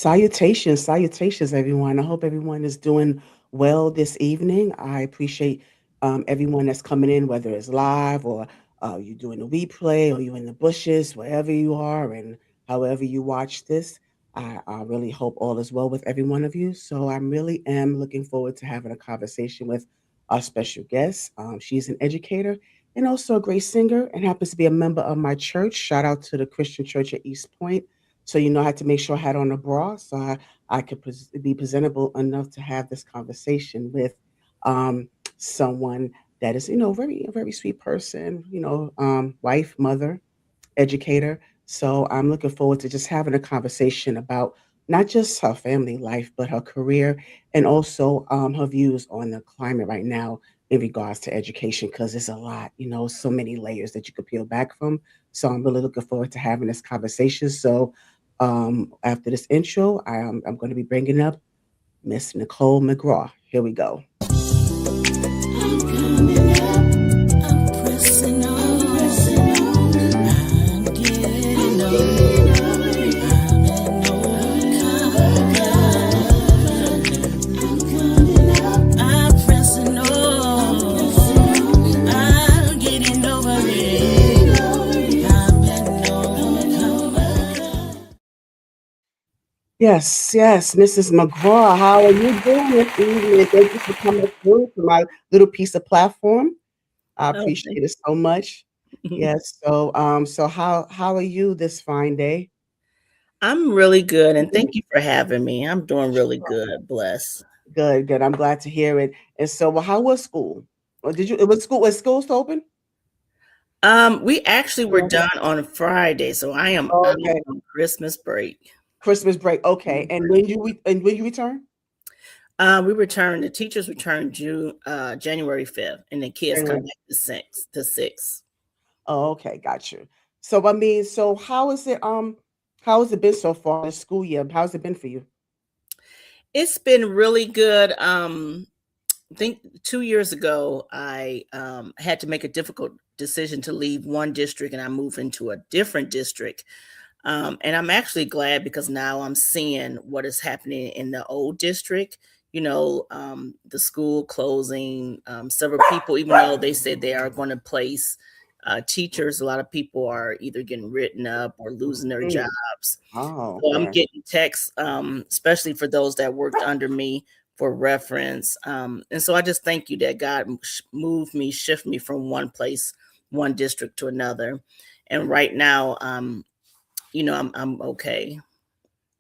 Salutations, everyone. I hope everyone is doing well this evening. I appreciate everyone that's coming in, whether it's live or you're doing a replay or you're in the bushes, wherever you are, and however you watch this. I really hope all is well with every one of you. So I really am looking forward to having a conversation with our special guest. She's an educator and also a great singer and happens to be a member of my church. Shout out to the Christian Church at East Point. So, I had to make sure I had on a bra so I could be presentable enough to have this conversation with someone that is, a very sweet person, wife, mother, educator. So I'm looking forward to just having a conversation about not just her family life, but her career and also her views on the climate right now in regards to education, because it's a lot, so many layers that you could peel back from. So I'm really looking forward to having this conversation. So after this intro, I'm going to be bringing up Miss Nicole McGraw. Here we go. Yes, Mrs. McGraw, how are you doing this evening? Thank you for coming through to my little piece of platform. I Okay. appreciate it so much. Yes. So how are you this fine day? I'm really good, and thank you for having me. I'm doing really good, bless. Good, good. I'm glad to hear it. And so, well, how was school? Or did you? It was school. Was school still open? We actually were Yeah. done on Friday, so I am out Okay. on Christmas break. Christmas break. Okay. Mhm. And when you return? The teachers returned January 5th, and the kids come January. back the 6th. Oh, okay. Got you. So so how has it been so far this school year? How's it been for you? It's been really good. I think 2 years ago, I had to make a difficult decision to leave one district and I moved into a different district. And I'm actually glad because now I'm seeing what is happening in the old district. The school closing, several people, even though they said they are going to place teachers, a lot of people are either getting written up or losing their Mm. jobs. Oh, So I'm okay. getting texts, especially for those that worked under me for reference. And so I just thank you that God moved me, shift me from one place, one district to another. And right now, I'm okay.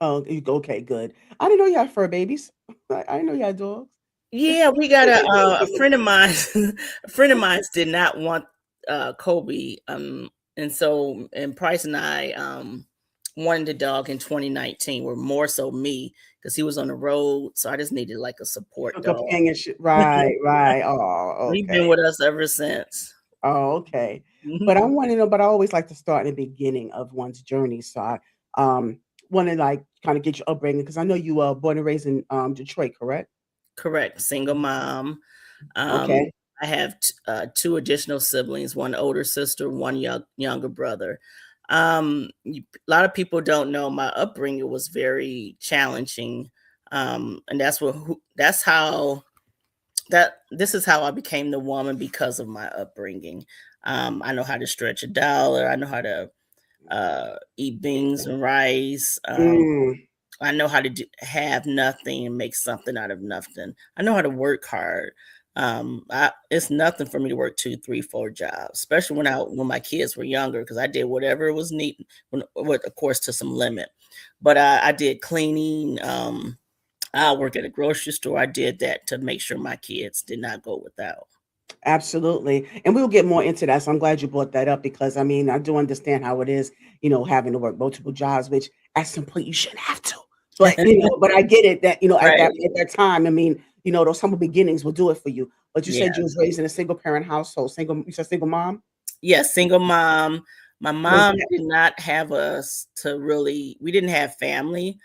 Oh, okay, good. I didn't know you had fur babies. I didn't know you had dogs. Yeah, we got a friend of mine. A friend of mine did not want Kobe, and Price and I wanted a dog in 2019. Were more so me because he was on the road, so I just needed like a support For dog. companionship. Right, right. Oh, He's been okay. with us ever since. Oh, okay. But Mhm. I want to know, but I always like to start in the beginning of one's journey. So I want to like kind of get your upbringing because I know you were born and raised in Detroit, correct? Correct, single mom. Um, Okay. I have two additional siblings, one older sister, one younger brother. A lot of people don't know my upbringing was very challenging, and that's how that this is how I became the woman because of my upbringing. I know how to stretch a dollar. I know how to eat beans and rice. Mm, I know how to have nothing and make something out of nothing. I know how to work hard. It's nothing for me to work two, three, four jobs, especially when my kids were younger, because I did whatever was needed, with of course to some limit. But I did cleaning. I work at a grocery store. I did that to make sure my kids did not go without. absolutely. And we'll get more into that. So I'm glad you brought that up because I mean, I do understand how it is, having to work multiple jobs, which at some point you shouldn't have to. But I get it that, at Right. that time, I mean, those humble beginnings will do it for you. But you Yeah. said you was raised in a single parent household, you said single mom? Yes, single mom. My Was mom that did not have us to really we didn't have family,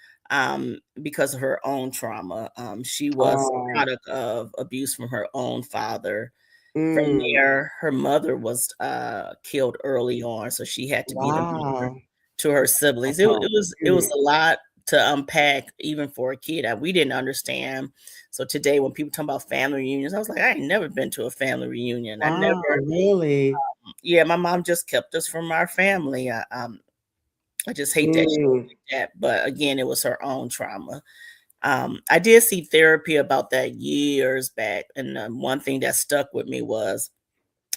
because of her own trauma. She was a oh, product of abuse from her own father. From mm, there, her mother was, killed early on, so she had to be the mother wow. to her siblings. It Oh, was it was mm, a lot to unpack even for a kid. We didn't understand. So today, when people talk about family reunions, I was like, I ain't never been to a family reunion. I Wow, never. really? Yeah, my mom just kept us from our family. I just hate that she Mm. did that. But again, it was her own trauma. I did see therapy about that years back, and one thing that stuck with me was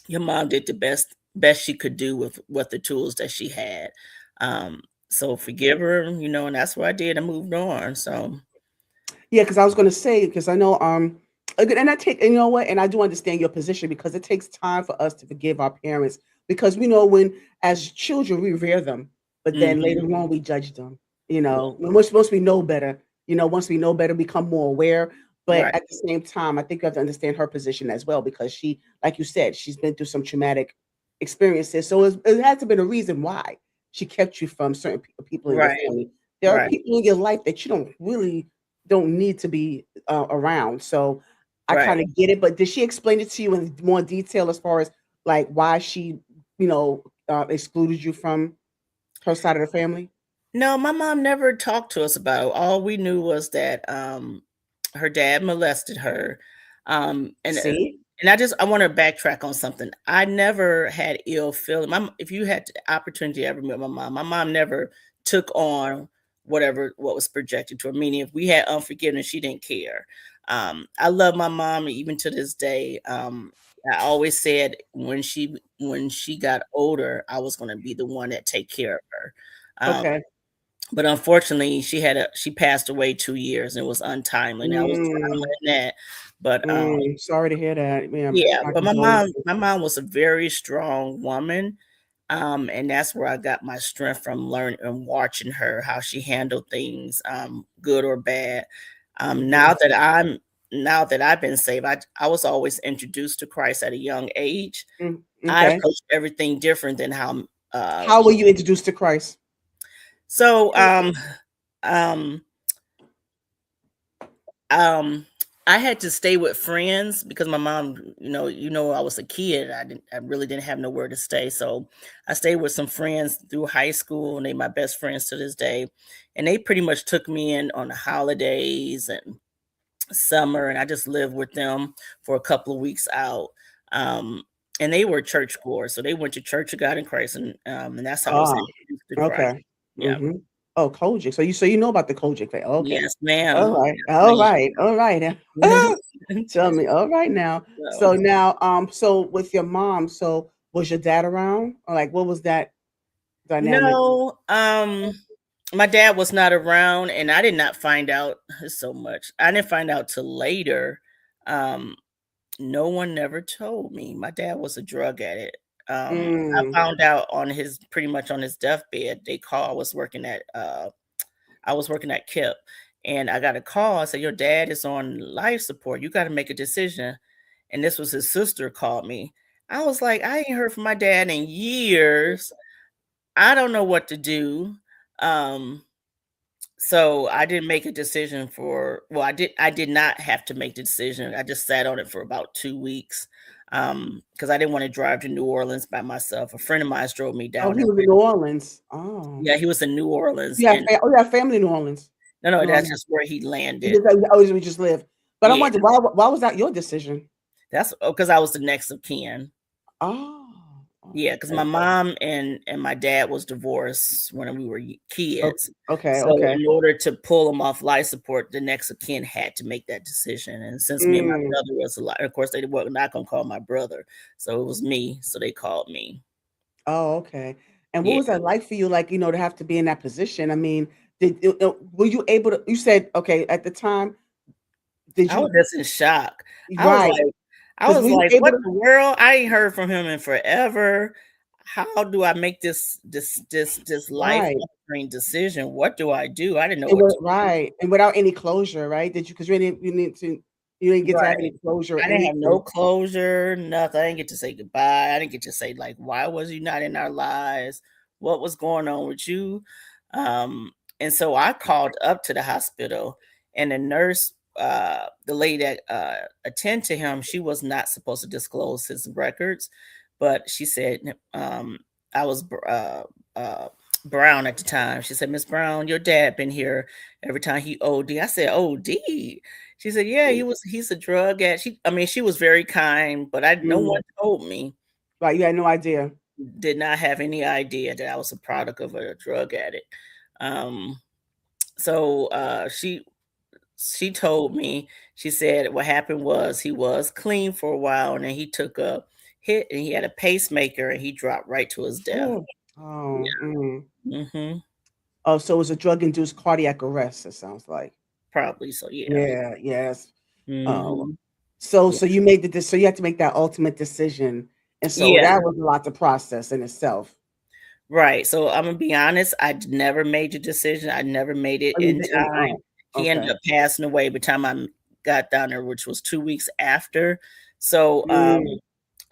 your mom did the best she could do with the tools that she had. Um, so forgive her, and that's what I did. I moved on. So Yeah, because I was gonna say, because I know, again, and I take, and you know what, and I do understand your position because it takes time for us to forgive our parents because we know when, as children, we revere them, but then later mhm, on we judge them. When once we know better, once we know better, become more aware. But right, at the same time, I think you have to understand her position as well because she, like you said, she's been through some traumatic experiences. So it has to been a reason why she kept you from certain people in your right, family. There are right, people in your life that you don't need to be around. So I right. kind of get it. But did she explain it to you in more detail as far as like why she, excluded you from her side of the family? No, my mom never talked to us about it. All we knew was that her dad molested her. Um, and uh, See? and I want to backtrack on something. I never had ill feeling. If you had the opportunity to ever meet my mom never took on what was projected to her. Meaning, if we had unforgiveness, she didn't care. I love my mom even to this day. I always said when she got older, I was going to be the one that take care of her. Um, Okay. but unfortunately, she passed away 2 years, and it was untimely. Now, it was trauma Mm, in that, but, sorry to hear that. Yeah, yeah, my but my mom condolences. my mom was a very strong woman, and that's where I got my strength from learning and watching her, how she handled things, good or bad. Um, Mhm. now that I'm now that I've been saved, I was always introduced to Christ at a young age. Mm, I okay. approach everything different than how, How were you introduced to Christ? so, um Um, I had to stay with friends because my mom, I was a kid. I really didn't have nowhere to stay. So I stayed with some friends through high school, and they my best friends to this day. And they pretty much took me in on the holidays and summer, and I just lived with them for a couple of weeks out. Um, and they were churchgoers, so they went to Church of God in Christ, and that's how I was Ah, introduced to Christ. okay. Yeah. Mhm. Oh, Kojic. So you know about the Kojic thing. Okay. Yes, ma'am. All right. All Yes, right. All right. ma'am. Tell me. All right now. So So now, so with your mom, so was your dad around? Or like what was that dynamic? no, my dad was not around, and I did not find out so much. I didn't find out till later. Um, no one never told me. My dad was a drug addict. I Mm. found out on his pretty much on his deathbed. They called. I was working at KIP, and I got a call. I said, "Your dad is on life support. You got to make a decision." And this was his sister called me. I was like, I ain't heard from my dad in years. I don't know what to do. Um, so I didn't make a decision I did not have to make the decision. I just sat on it for about 2 weeks. Because I didn't want to drive to New Orleans by myself. A friend of mine drove me Oh, down he there. was in New Orleans. Oh. Yeah, he was in New Orleans, You have and you have family in New Orleans. no, No, that's no. just where he You landed. just oh, we just live. But I Yeah, wonder why was that your decision? that's because I was the next of kin. Oh, Yeah, oh, because my okay. mom and my dad was divorced when we were kids. Okay, So okay. in order to pull them off life support, the next of kin had to make that decision. And since me and my Mm. brother was alive, of course they were not gonna call my brother, so it was me. So they called me. Oh, okay. And what Yeah, was that like for you, like, to have to be in that position? I mean, were you able to you said, okay, at the time, did I was you just in shock. I was right? like, I Because was were you like, able "What to the world? I ain't heard from him in forever. How do I make this life right. altering decision? What do I do? I didn't know It what was to do." right, and without any closure, right? Did you? Because you didn't get to have Right. any closure or I didn't have no anything. closure, nothing. I didn't get to say goodbye. I didn't get to say, like, "Why was you not in our lives? What was going on with you?" Um, and so I called up to the hospital, and the nurse, the lady that, attend to him, she was not supposed to disclose his records, but she said, I was, uh, Brown at the time. She said, "Miss Brown, your dad been here every time he OD." I said, "OD?" She said, "Yeah, he's a drug addict." She was very kind, but I no Mm. one told me. Right, you had no idea. Did not have any idea that I was a product of a drug addict. Um, she told me, she said what happened was he was clean for a while and then he took a hit and he had a pacemaker and he dropped right to his death. Oh. Oh, mm. Yeah. Oh, so it was a drug-induced cardiac arrest, it sounds like. Probably so, yeah. Yeah, yes. Oh, hmm so you made so you had to make that ultimate decision, and so Yeah. that was a lot to process in itself. Right. So I'm gonna be honest, I never made the decision. I never made it Oh, you in didn't? time. Oh, He ended okay. up passing away by the time got down there, which was 2 weeks after. So Mm.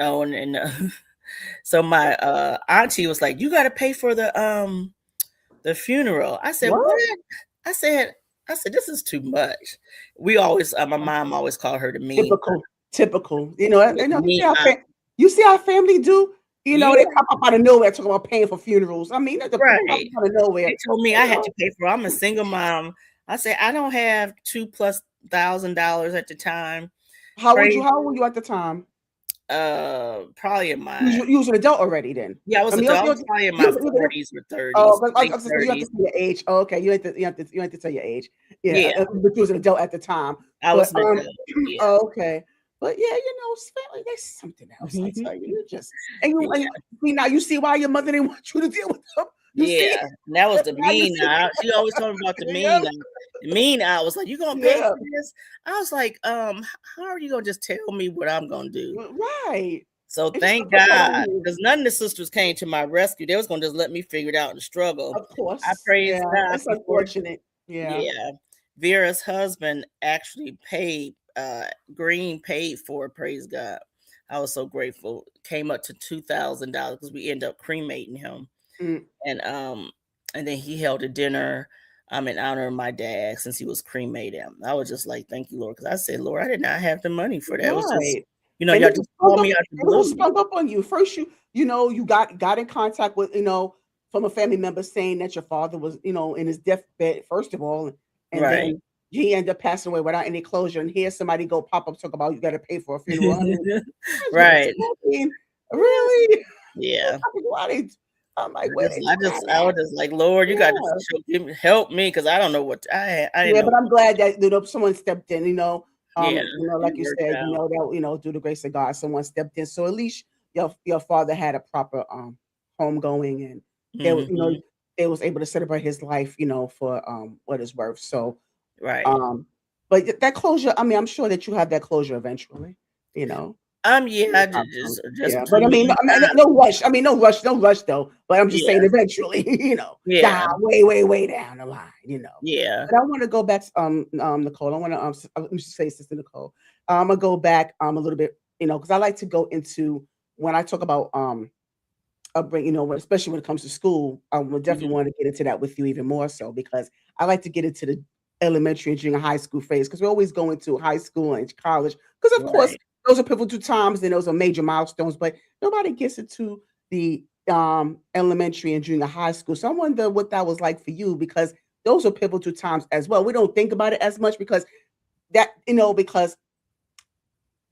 oh and so my auntie was like, "You gotta pay for the funeral." I said, "What?" What? I said, "This is too much." We always my mom always called her the mean Typical, typical. You see mean how aunt. you see how family do? They Yeah, pop up out of nowhere talking about paying for funerals. I mean, they just pop right. up out of nowhere. They told me I You had know, to pay for I'm a single mom. I said, "I don't have 2 plus $1,000 at the time." Pray how old were you at the time? probably in my You was an adult already then. yeah, I I was mean, adult. I was probably in my 40s or oh, 30s, but late you have to 30s. say your age. Oh, okay, you have to tell your age. Yeah, Yeah, but you was an adult at the time. I But was an adult. Yeah. oh, okay. But yeah, it's family. There's something else. I Mhm. tell you, you just and Yeah. see now you see why your mother didn't want you to deal with them. You see, Yeah, and that was the now you mean see. eye. She always told me about the Yeah, mean eye. The mean eye was like, "You gonna pay yeah, for this?" I was like, how are you gonna just tell me what I'm gonna do?" right. So They just thank gonna put that God, on you. because none of the sisters came to my rescue. They was gonna just let me figure it out and struggle. Of I course, praise yeah. God It's before. unfortunate. Yeah. Yeah. Vera's husband actually paid, Green paid for it, praise God. I was so grateful. Came up to $2,000 because we ended up cremating him. Mm, And, and then he held a dinner, in honor of my dad since he was cremated. I was just like, "Thank you, Lord," because I said, "Lord, I did not have the money for that." It was just, right. y'all And it just was sprung called up me out the it was blue. sprung up on you. First you got in contact with, from a family member saying that your father was, in his deathbed, first of all, and Right. then he ended up passing away without any closure, and here somebody go pop up talk about you gotta pay for a funeral. I mean, that's just Right. I mean, really? Yeah. Why they I'm like, where they I find was just like, "Lord, you got to that? help me because I don't know what I didn't Yeah, know." but I'm glad that someone stepped in. Yeah, it Like you worked said, out. that through the grace of God, someone stepped in. So at least your father had a proper homegoing, and they were, Mhm. they was able to celebrate his life, for what it's worth. So Right. um, but that closure, I mean, I'm sure that you have that closure eventually. You know, Yeah, the I outcome. just Yeah, to but me, I mean, no rush. I mean, no rush though. But I'm just saying, yeah, eventually, yeah, die way, way, way down the line. yeah. But I want to go back, Nicole. I want to let me just say, Sister Nicole. I'm gonna go back a little bit, because I like to go into when I talk about upbringing, especially when it comes to school. I would definitely Mhm. want to get into that with you even more so because I like to get into the elementary and junior high school phase because we always go into high school and college because of course Right. those are pivotal times and those are major milestones, but nobody gets into the elementary and junior high school. So I wonder what that was like for you because those are pivotal times as well. We don't think about it as much because because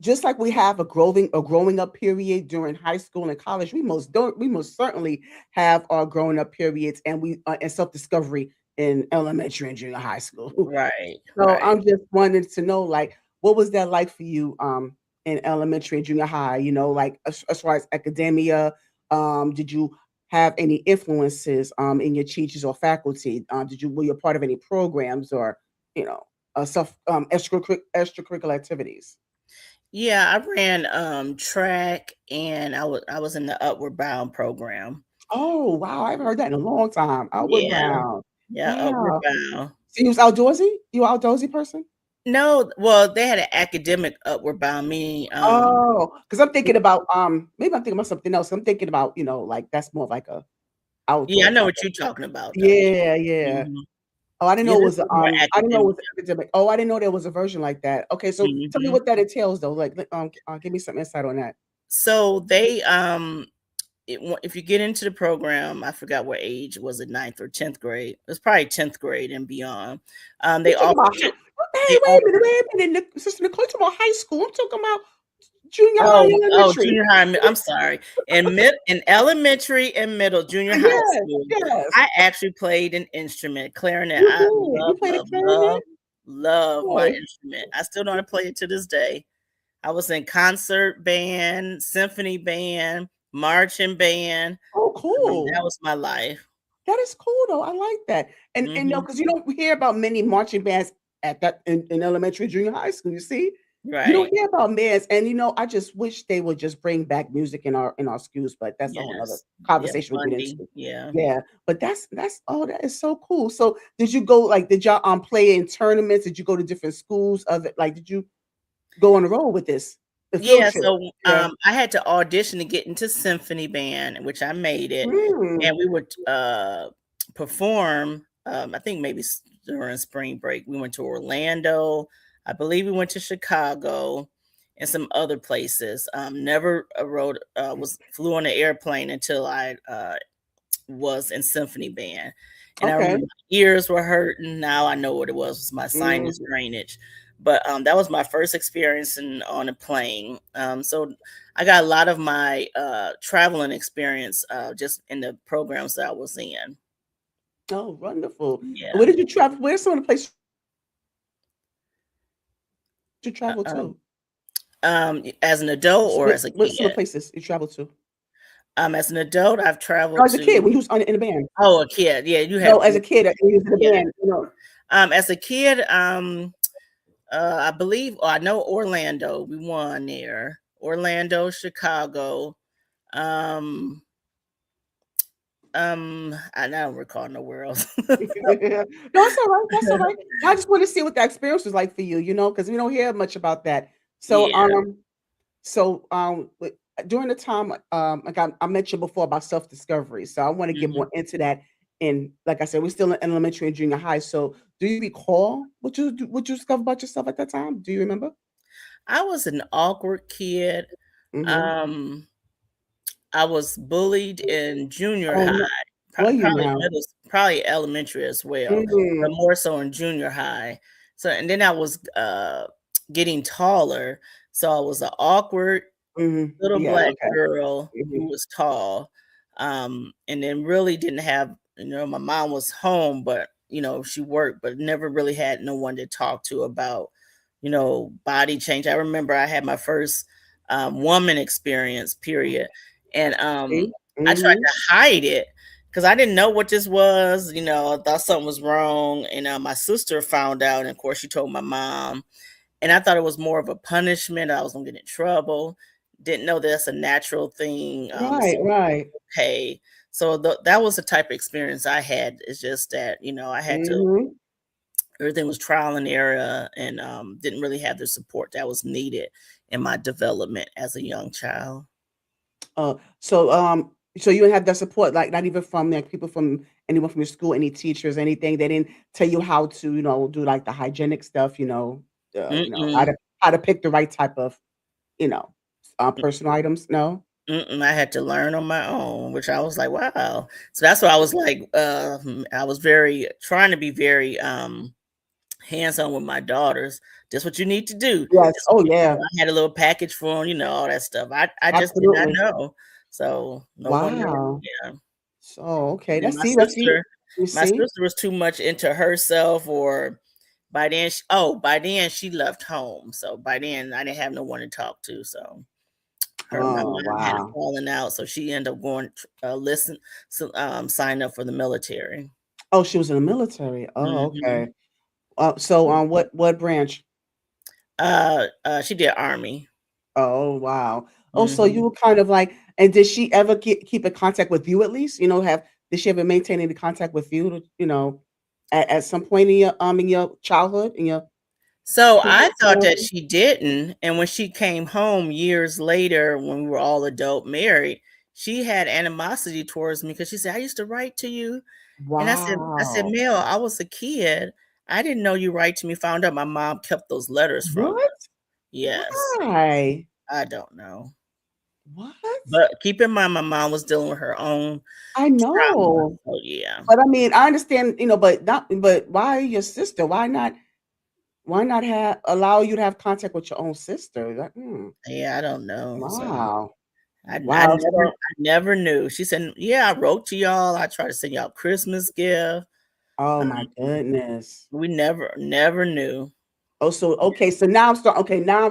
just like we have a growing up period during high school and college, we most certainly have our growing up periods and self discovery in elementary and junior high school. Right. So Right. I'm just wanting to know, like, what was that like for you in elementary and junior high? Like as far as academia, did you have any influences in your teachers or faculty? Were you a part of any programs or you know self extracurricular activities? Yeah, I ran track and I was in the Upward Bound program. Oh, wow, I haven't heard that in a long time. Outward Yeah. Bound. Yeah, Upward Wow. Bound. So you was outdoorsy? You a outdoorsy person? No, well, they had an academic Upward Bound, meaning Oh, because 'cause I'm thinking about, maybe I'm thinking about something else. I'm thinking about, like, that's more of like a yeah, I outdoor know type what of you're talking about though. yeah, yeah. Mhm. Oh, I didn't Yeah, know it this was was more I didn't know it academic. was academic. Oh, I didn't know there was a version like that. Okay, so tell me Mhm. what that entails though, like, give me some insight on that. So they if you get into the program, I forgot what age, was it, ninth or 10th grade? It was probably 10th grade and beyond. You They talking offer about you, hey, they wait a offer, minute, wait a minute, Sister Nicole, you talking about high school. I'm talking about junior high oh, and oh, elementary. junior high. I'm sorry. In elementary and middle, junior high Yes, school, yes. I actually played an instrument, clarinet. You I did. You played a clarinet? love my Oh, instrument. I still know how to play it to this day. I was in concert band, symphony band, marching band. oh, I mean, cool. that was my life. That is cool though. I like that. And no, Mhm. because you don't hear about many marching bands at that in elementary, junior high school. You see, you don't Right. hear about bands, and I just wish they would just bring back music in our schools. But that's a whole other Yes. Yeah, conversation we'll get funding. into. Yeah. Yeah, but that's oh, that is so cool. So did you go like did y'all play in tournaments? Did you go to different schools? Other like did you go on the road with this the field Yeah, trip? so, Yeah. I had to audition to get into symphony band, which I made it, Mm, and we would, perform, I think maybe during spring break. We went to Orlando, I believe we went to Chicago, and some other places. Never, rode was flew on an airplane until I, was in symphony band. And I okay. remember my ears were hurting. Now I know what it was my Mm. sinus drainage. But that was my first experience on a plane. So I got a lot of my traveling experience just in the programs that I was in. Oh, wonderful. Where Yeah. did you travel? Where's some of the places you Uh, travel um, to? as an adult or as a What's some of the kid? places you travel to? As an adult, I've No, traveled as a kid, when to. you was in a band. Oh, a kid. Yeah, you No, have as a to. kid, when you was in a Yeah. band. As a kid, I believe, oh, I know Orlando. We won there. Orlando, Chicago. Um, I don't recall nowhere else. No, it's all right. That's all right. I just want to see what that experience was like for you, because we don't hear much about that. So, Yeah. during the time, like I mentioned before about self-discovery. So I want to get more Mhm. into that. And like I said, we're still in elementary and junior high. So do you recall what you discovered about yourself at that time? Do you remember? I was an awkward kid. Mm-hmm. Um, I was bullied in junior Oh, high, no. Were you probably now? middle, probably elementary as well, but Mm-hmm. more so in junior high. So, and then I was getting taller. So I was an awkward Mm-hmm. little Yeah. black Okay. girl Mm-hmm. who was tall, and then really didn't have, my mom was home, but she worked, but never really had no one to talk to about, body change. I remember I had my first woman experience, period, and See? I tried Mm-hmm. to hide it because I didn't know what this was. I thought something was wrong, and my sister found out, and of course she told my mom, and I thought it was more of a punishment. I was gonna get in trouble. Didn't know that's a natural thing. It's Right. Right. okay. So that was the type of experience I had. It's just that I had to. Mm-hmm. Everything was trial and error, and didn't really have the support that was needed in my development as a young child. So you didn't have that support, like not even from like people from anyone from your school, any teachers, anything. They didn't tell you how to, do like the hygienic stuff, how Mm-mm, to pick the right type of, you know, personal items. No. mm-mm. I had to learn on my own, which I was like, wow. So that's why I was like, I was very trying to be very hands-on with my daughters. This what you need to do. Yes. This what Oh you yeah. I had a little package for 'em, all that stuff. I just did not Absolutely. know. So no wonder, Wow. yeah. So okay. And then Let's see. Let's see. You my see. sister was too much into herself, or by then she left home. So by then I didn't have no one to talk to. So her and my Oh mom had a wow. falling out. So she ended up going sign up for the military. Oh, she was in the military. Oh, Hmm. okay. So what branch? She did army. Oh, wow. Oh, so you Hmm. were kind of like and did she ever keep in contact with you at least? Did she ever maintain any contact with you at some point in your childhood, in your So I thought that previous. she didn't, and when she came home years later, when we were all adult married, she had animosity towards me because she said, "I used to write to you," and I said, Wow. "Mel, I was a kid. I didn't know you write to me." Found out my mom kept those letters from What? her. Yes, Why? I don't know. What? But keep in mind, my mom was dealing with her own I trauma. know. So yeah, But I mean, I understand, but why your sister? Why not have allow you to have contact with your own sister? yeah, I don't know. So Wow. I Wow. never I never knew. She said, "Yeah, I wrote to y'all. I tried to send y'all Christmas gift." Oh Um, my goodness. we never knew. Oh, so okay, so now I'm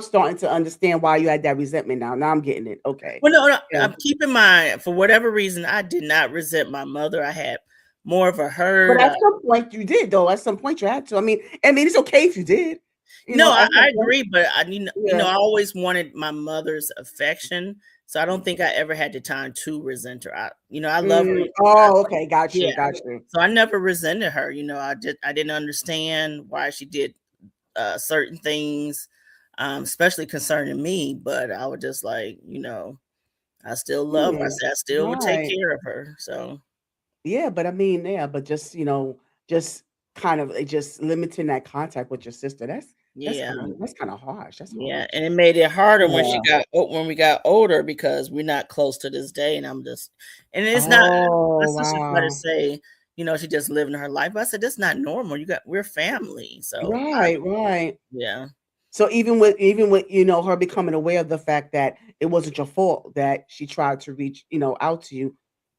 starting to understand why you had that resentment now. Now I'm getting it. Okay. Well, no, Yeah. keep in mind, for whatever reason, I did not resent my mother. I had more of a But hurt. at some point you did though. At some point you had to. I mean, it's okay if you did. No, At some I point. agree, but Yeah. I always wanted my mother's affection, so I don't Mm. think I ever had the time to resent her. I love her. Oh, okay. Got Yeah. you. Got you. So I never resented her. I didn't understand why she did certain things, especially concerning me. But I was just like, I still love her. I Hmm. said I still would take Right. care of her. So Yeah, but I mean, yeah, but just kind of just limiting that contact with your sister. That's yeah, kind of harsh. That's yeah, harsh. and it made it harder when Yeah. when we got older because we're not close to this day. And it's not. My Oh, sister tried to wow. say, she just living her life. But I said that's not normal. We're family. So Right, right. yeah, So even with her becoming aware of the fact that it wasn't your fault that she tried to reach out to you,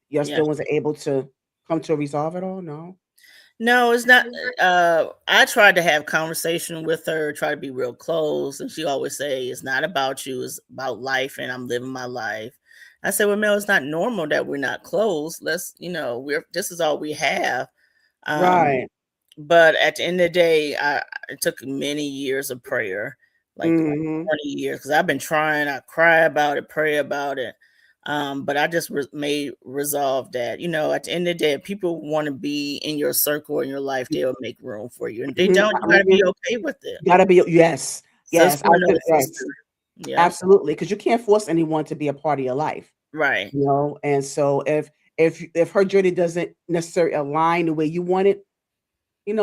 you yeah. still wasn't able to come to a resolve at all? No? No, it's not. I tried to have conversation with her, try to be real close, and she always say it's not about you, it's about life, and I'm living my life. I said, well, Mel, it's not normal that we're not close. We're this is all we have. Um, Right. but at the end of the day, it took many years of prayer, like Mhm. 20 years, because I've been trying. I cry about it, pray about it. But I just made resolve that, at the end of the day, if people want to be in your circle or in your life, they'll make room for you. And they Mhm. don't, you got to be okay with it. Gotta be yes. Yes. Sister or no sister. Yes. Yep. Absolutely, because you can't force anyone to be a part of your life, Right. and so if her journey doesn't necessarily align the way you want it,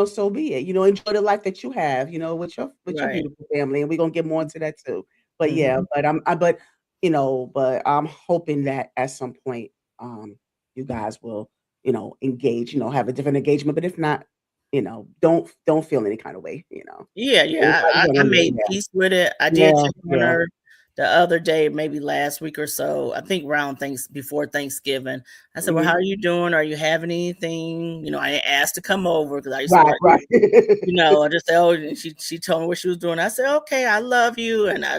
so be it. Enjoy the life that you have, with your Right. beautiful family, and we're gonna get more into that too. But yeah, Hmm. but I'm hoping that at some point, you guys will, engage, have a different engagement. But if not, don't feel any kind of way. Yeah, yeah. Everybody's on I their made yeah, peace with it. I did yeah, check on yeah. her the other day, maybe last week or so. I think around things before Thanksgiving. I said, "Well, how Mhm. are you doing? Are you having anything?" I didn't ask to come over because I used to Right, like, right. I just said, "Oh," and she told me what she was doing. I said, "Okay, I love you," and I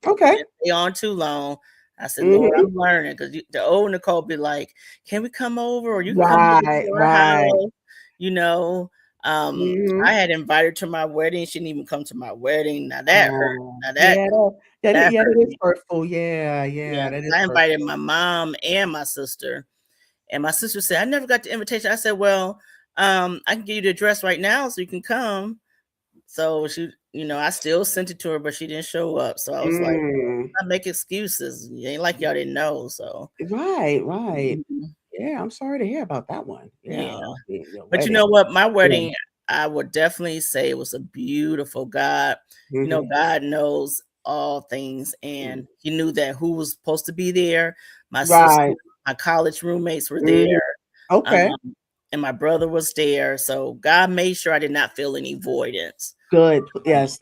Okay. didn't stay on too long. I said, "Lord, Mhm. I'm learning," because the old Nicole be like, "Can we come over, or you can come over Right, to our right. house?" You know. I Mhm. had invited her to my wedding. She didn't even come to my wedding. Now that hurt. Oh, Now yeah, that that hurt is me. hurtful. Yeah, Yeah, yeah, that 'cause is I invited hurtful. my mom and my sister. And my sister said, I never got the invitation. I said, well, I can give you the address right now so you can come. So I still sent it to her, but she didn't show up. So I was like, Mm. I make excuses. It ain't like y'all didn't know. So Right, right. mhm. Yeah, I'm sorry to hear about that one. Yeah, Yeah. your But you know wedding. what? My Yeah. wedding, I would definitely say it was a beautiful God. Mhm. God knows all things, Mm. and He knew that who was supposed to be there. My sister, Right. my college roommates were Mhm. there, um, Okay. and my brother was there. So God made sure I did not feel any voidance. Good. Um, Yes,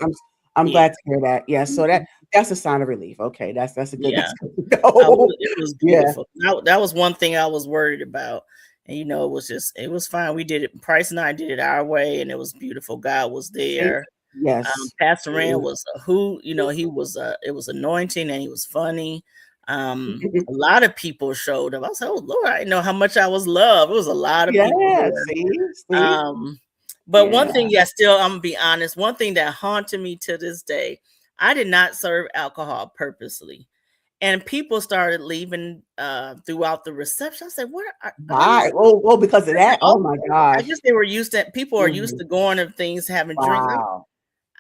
I'm yeah, glad to hear that. Yeah, so mhm, that's a sign of relief. Okay, that's a good yeah. that's good to know. It was Yeah. beautiful. That was one thing I was worried about. And it was fine. We did it. Price and I did it our way, and it was beautiful. God was See? there. Yes. Pastor Rand Mhm. was a who, he was it was anointing and he was funny. A lot of people showed up. I was like, oh Lord, I didn't know how much I was loved. It was a lot of people Yeah, there. see? Um, but one Yeah. thing, yeah, still, I'm gonna be honest. One thing that haunted me to this day, I did not serve alcohol purposely, and people started leaving throughout the reception. I said, "What are you?" Why? Oh, because of I said, that? Oh my "Okay." I gosh. guess they were used to. People are used Mhm. to going to things, having drink. Wow.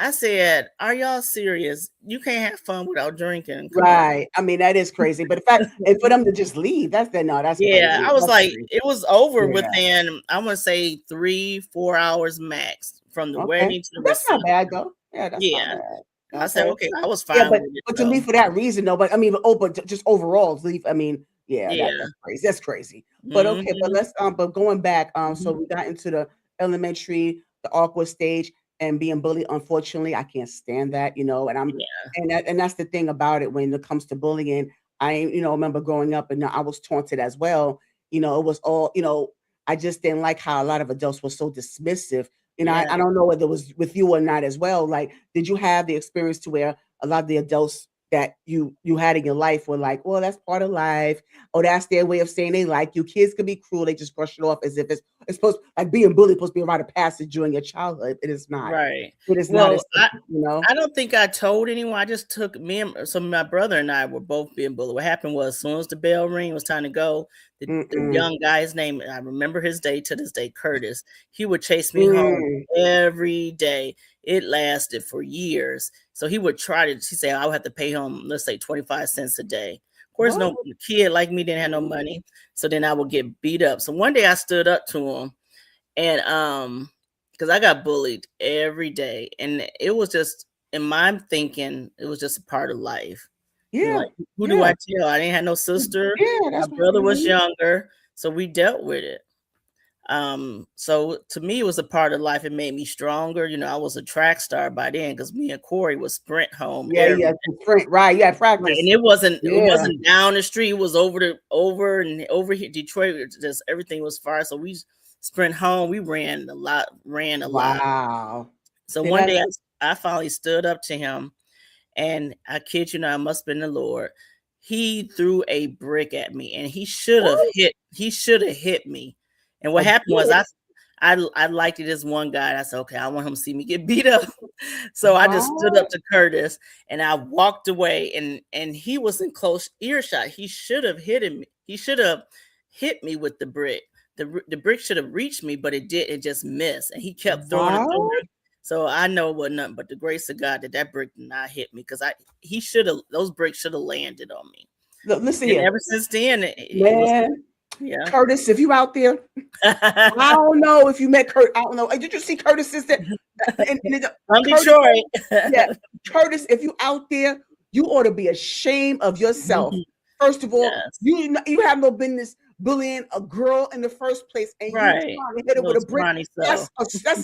I said, "Are y'all serious? You can't have fun without drinking. Come on." Right. I mean, that is crazy, but the fact and for them to just leave, that's Yeah, crazy. I was That's like, crazy. it was over Yeah. within, I want to say 3, 4 hours max from the Okay. wedding to the That's not reception. bad though. Yeah, that's not Yeah. bad. I said, Okay. okay, I was Yeah, fine but with it to though. leave for that reason, though, but I mean, oh, but just overall, leave. I mean, yeah, Yeah. that's crazy. That's crazy. But okay, but Mhm. let's but going back, so Mhm. we got into the elementary, the awkward stage, and being bullied. Unfortunately, I can't stand that, and Yeah. and that's the thing about it when it comes to bullying. Remember growing up and I was taunted as well. It was all, I just didn't like how a lot of adults were so dismissive. Yeah. I don't know whether it was with you or not as well. Like, did you have the experience to where a lot of the adults that you had in your life were like, well, that's part of life, or that's their way of saying they like you. Kids can be cruel; they just brush it off as if it's supposed like being bullied supposed to be a rite of passage during your childhood. It is not. Right. It is not Well, as simple. I don't think I told anyone. I just took me and so my brother and I were both being bullied. What happened was, as soon as the bell rang, it was time to go. The Mm-mm. young guy's name, I remember his day to this day, Curtis. He would chase me home Mm. every day. It lasted for years. So he would try to. He said I would have to pay him, let's say 25 cents a day. Of course, What? no kid like me didn't have no money. So then I would get beat up. So one day I stood up to him and because I got bullied every day, and it was just in my thinking, it was just a part of life. Yeah, Like, who do yeah, I tell? I didn't have no sister. yeah. My That's what. brother was Mhm. younger, so we dealt with it. So to me, it was a part of life. It made me stronger. I was a track star by then because me and Corey would sprint home Yeah, every yeah. Sprint, right? Yeah, right, and practice. it Yeah. wasn't down the street. It was over and over here. Detroit, just everything was far. So we sprint home. We ran a lot, ran a lot. Wow. So See one that? day I finally stood up to him, and I kid you not, I must have been the Lord. He threw a brick at me, and What? he should have hit me. And what A happened was brick? I liked this one guy. And I said, okay, I want him to see me get beat up. So I just stood up What? to Curtis and I walked away, and he was in close earshot. He should have hit him. He should have hit me with the brick. The brick should have reached me, but it did. It just missed, and he kept throwing it. What? So I know it was nothing but the grace of God that brick did not hit me because I he should have those bricks should have landed on me. Look, listen And here, ever since then, it was man. yeah. Curtis, if you out there, I don't know if you met Kurt. I don't know. Did you see Curtis sister? From Curtis, Detroit. yeah, Curtis. If you out there, you ought to be ashamed of yourself. First of all, Yes. you have no business bullying a girl in the first place, and you Right. trying to hit her with Little a brick. scrawny That's self.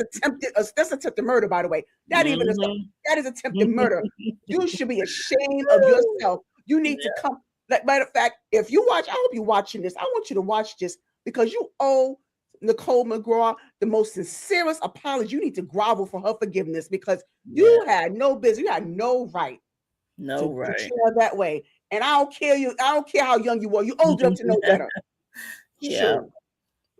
that's attempted murder, by the way. Mhm. That is attempted murder. You should be ashamed of yourself. You need to come. Like, matter of fact, if you watch, I hope you're watching this. I want you to watch this because you owe Nicole McGraw the most sincerest apology. You need to grovel for her forgiveness because Yeah. you had no business. You had no right No, to right. treat her that way. And I don't care you. I don't care how young you were. You old enough to know better. Yeah. Sure.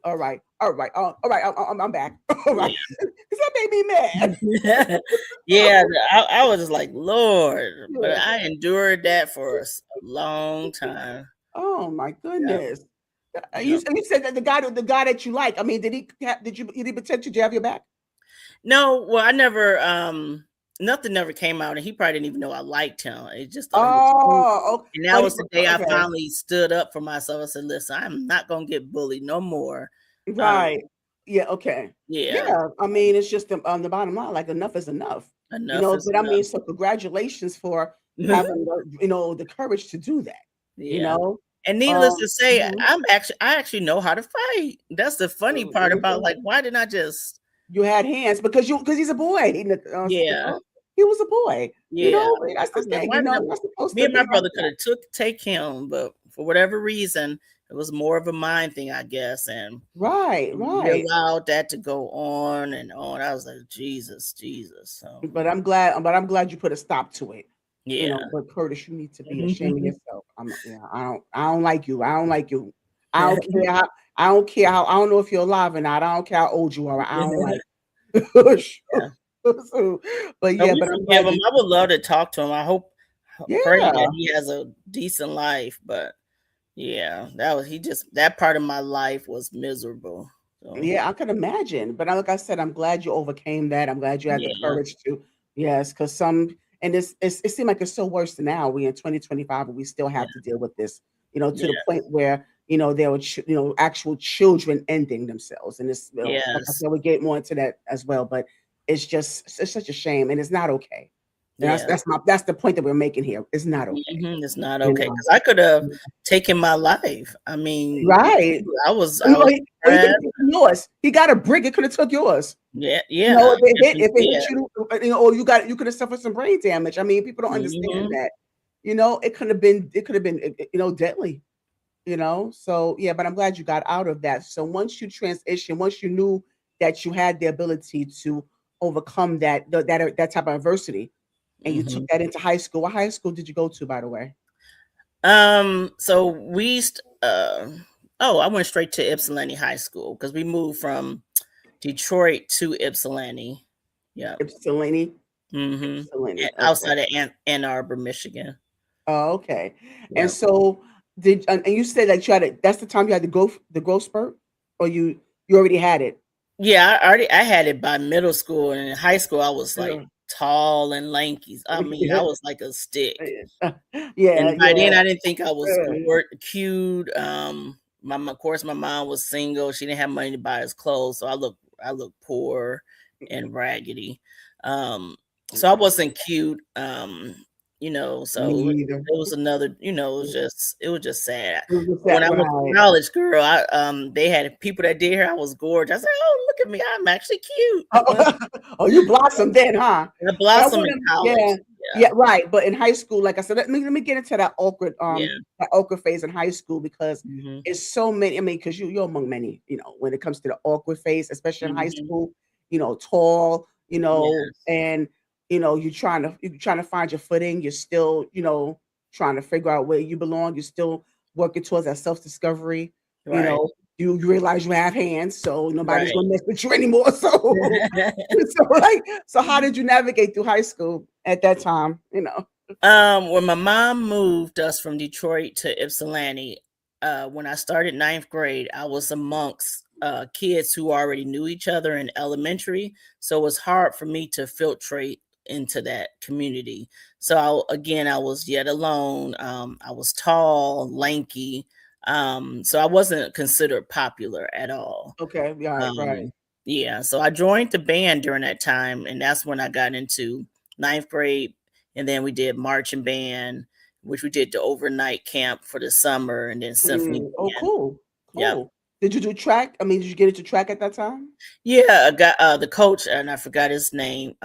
All right. All right. All right. I'm back. All Yeah. right. Because that made me mad. Yeah, I was just like, Lord, but Yeah. I endured that for a long time. Oh my Yeah. goodness. Yeah. You said that the guy that you like. I mean, did he pretend to have your back? No, well, I never nothing never came out, and he probably didn't even know I liked him. It just thought he was cute. Oh, And that but was the day I okay. finally stood up for myself. I said, "Listen, I'm not gonna get bullied no more." Um, Right. Yeah, okay. yeah, Yeah, I mean, it's just on the bottom line, like enough is enough. enough is But I mean, so congratulations for enough. having the courage to do that, you Yeah. know? And needless Um, to say, mhm, I actually know how to fight. That's the funny part about mhm. like why didn't I just You had hands because he's a boy. yeah, Nicole. He was a boy, yeah. that's I the was like, thing, why did I you're supposed me to, and my brother could have take him, but for whatever reason, it was more of a mind thing, I guess. And right, we right. allowed that to go on and on. I was like, Jesus, Jesus. So But I'm glad you put a stop to it. yeah. But Curtis, you need to be ashamed of yourself. I don't like you. I don't like you. I don't care how I don't care how I don't know if you're alive or not. I don't care how old you are. I don't like Yeah. so, but But yeah, we but I'm forgive glad him. you I would love to talk to him. Pray yeah. that he has a decent life. But yeah, that part of my life was miserable. So Yeah, I can imagine. But like I said, I'm glad you overcame that. I'm glad you had the yeah, courage to, yes, because and it seemed like it's so worse now. We in 2025, and we still yeah, have to deal with this, to yeah, the point where, there were, actual children ending themselves. And like I yes. said, we get more into that as well. But it's such a shame, and it's not okay. And Yeah. that's the point that we're making here. It's not okay, It's not you okay know? because I could have taken my life. I mean, Right. I was Or you could depressed. have taken yours. He got a brick, it could have took yours. Yeah, You know, yeah, if it yeah. hit you, or you could have suffered some brain damage. I mean, people don't understand Mhm, that. It could have been, deadly. So yeah, but I'm glad you got out of that. So once you transition, once you knew that you had the ability to overcome that type of adversity, and you took mhm. that into high school. What high school did you go to, by the way? So we st oh, I went straight to Ypsilanti High School because we moved from Detroit to Ypsilanti. Yeah. Ypsilanti. Mhm. Ypsilanti. Okay. Outside of Ann Arbor, Michigan. Oh, okay. And Yeah. so and you said that that's the time you had the growth spurt, or you already had it. Yeah, I had it by middle school, and in high school, I was, like, Yeah. tall and lanky. I mean, I was like a stick. Yeah, And by then, yeah. I didn't think I was Uh, cute. Of course, my mom was single. She didn't have money to buy us clothes, so I looked poor and raggedy. Um, so I wasn't cute. Me So either. it was another. It was just sad. It was just When that I went to right. college, girl, they had people that did hair. I was gorgeous. I said, "Oh, look at me! I'm actually cute." Oh, oh, you blossomed then, huh? I But I blossomed in wanna college. yeah, Yeah, yeah, right, but in high school, like I said, let me get into yeah. that awkward phase in high school because Hmm. it's so many. I mean, because you're among many, when it comes to the awkward phase, especially in high Hmm. school, tall, Yes. and you're trying to find your footing. You're still, trying to figure out where you belong. You're still working towards that self-discovery, you Right. know. You realize you have hands, so nobody's Right. gonna mess with you anymore. So how did you navigate through high school at that time? When my mom moved us from Detroit to Ypsilanti, when I started ninth grade, I was amongst kids who already knew each other in elementary. So it was hard for me to filtrate into that community. So again, I was yet alone. I was tall, lanky. So I wasn't considered popular at all. Okay, right, right. Um, yeah, so I joined the band during that time, and that's when I got into ninth grade. And then we did marching band, which we did the overnight camp for the summer, and then symphony Oh, band. cool, Yep. cool. Did you do track? I mean, did you get into track at that time? Yeah, I got the coach, and I forgot his name.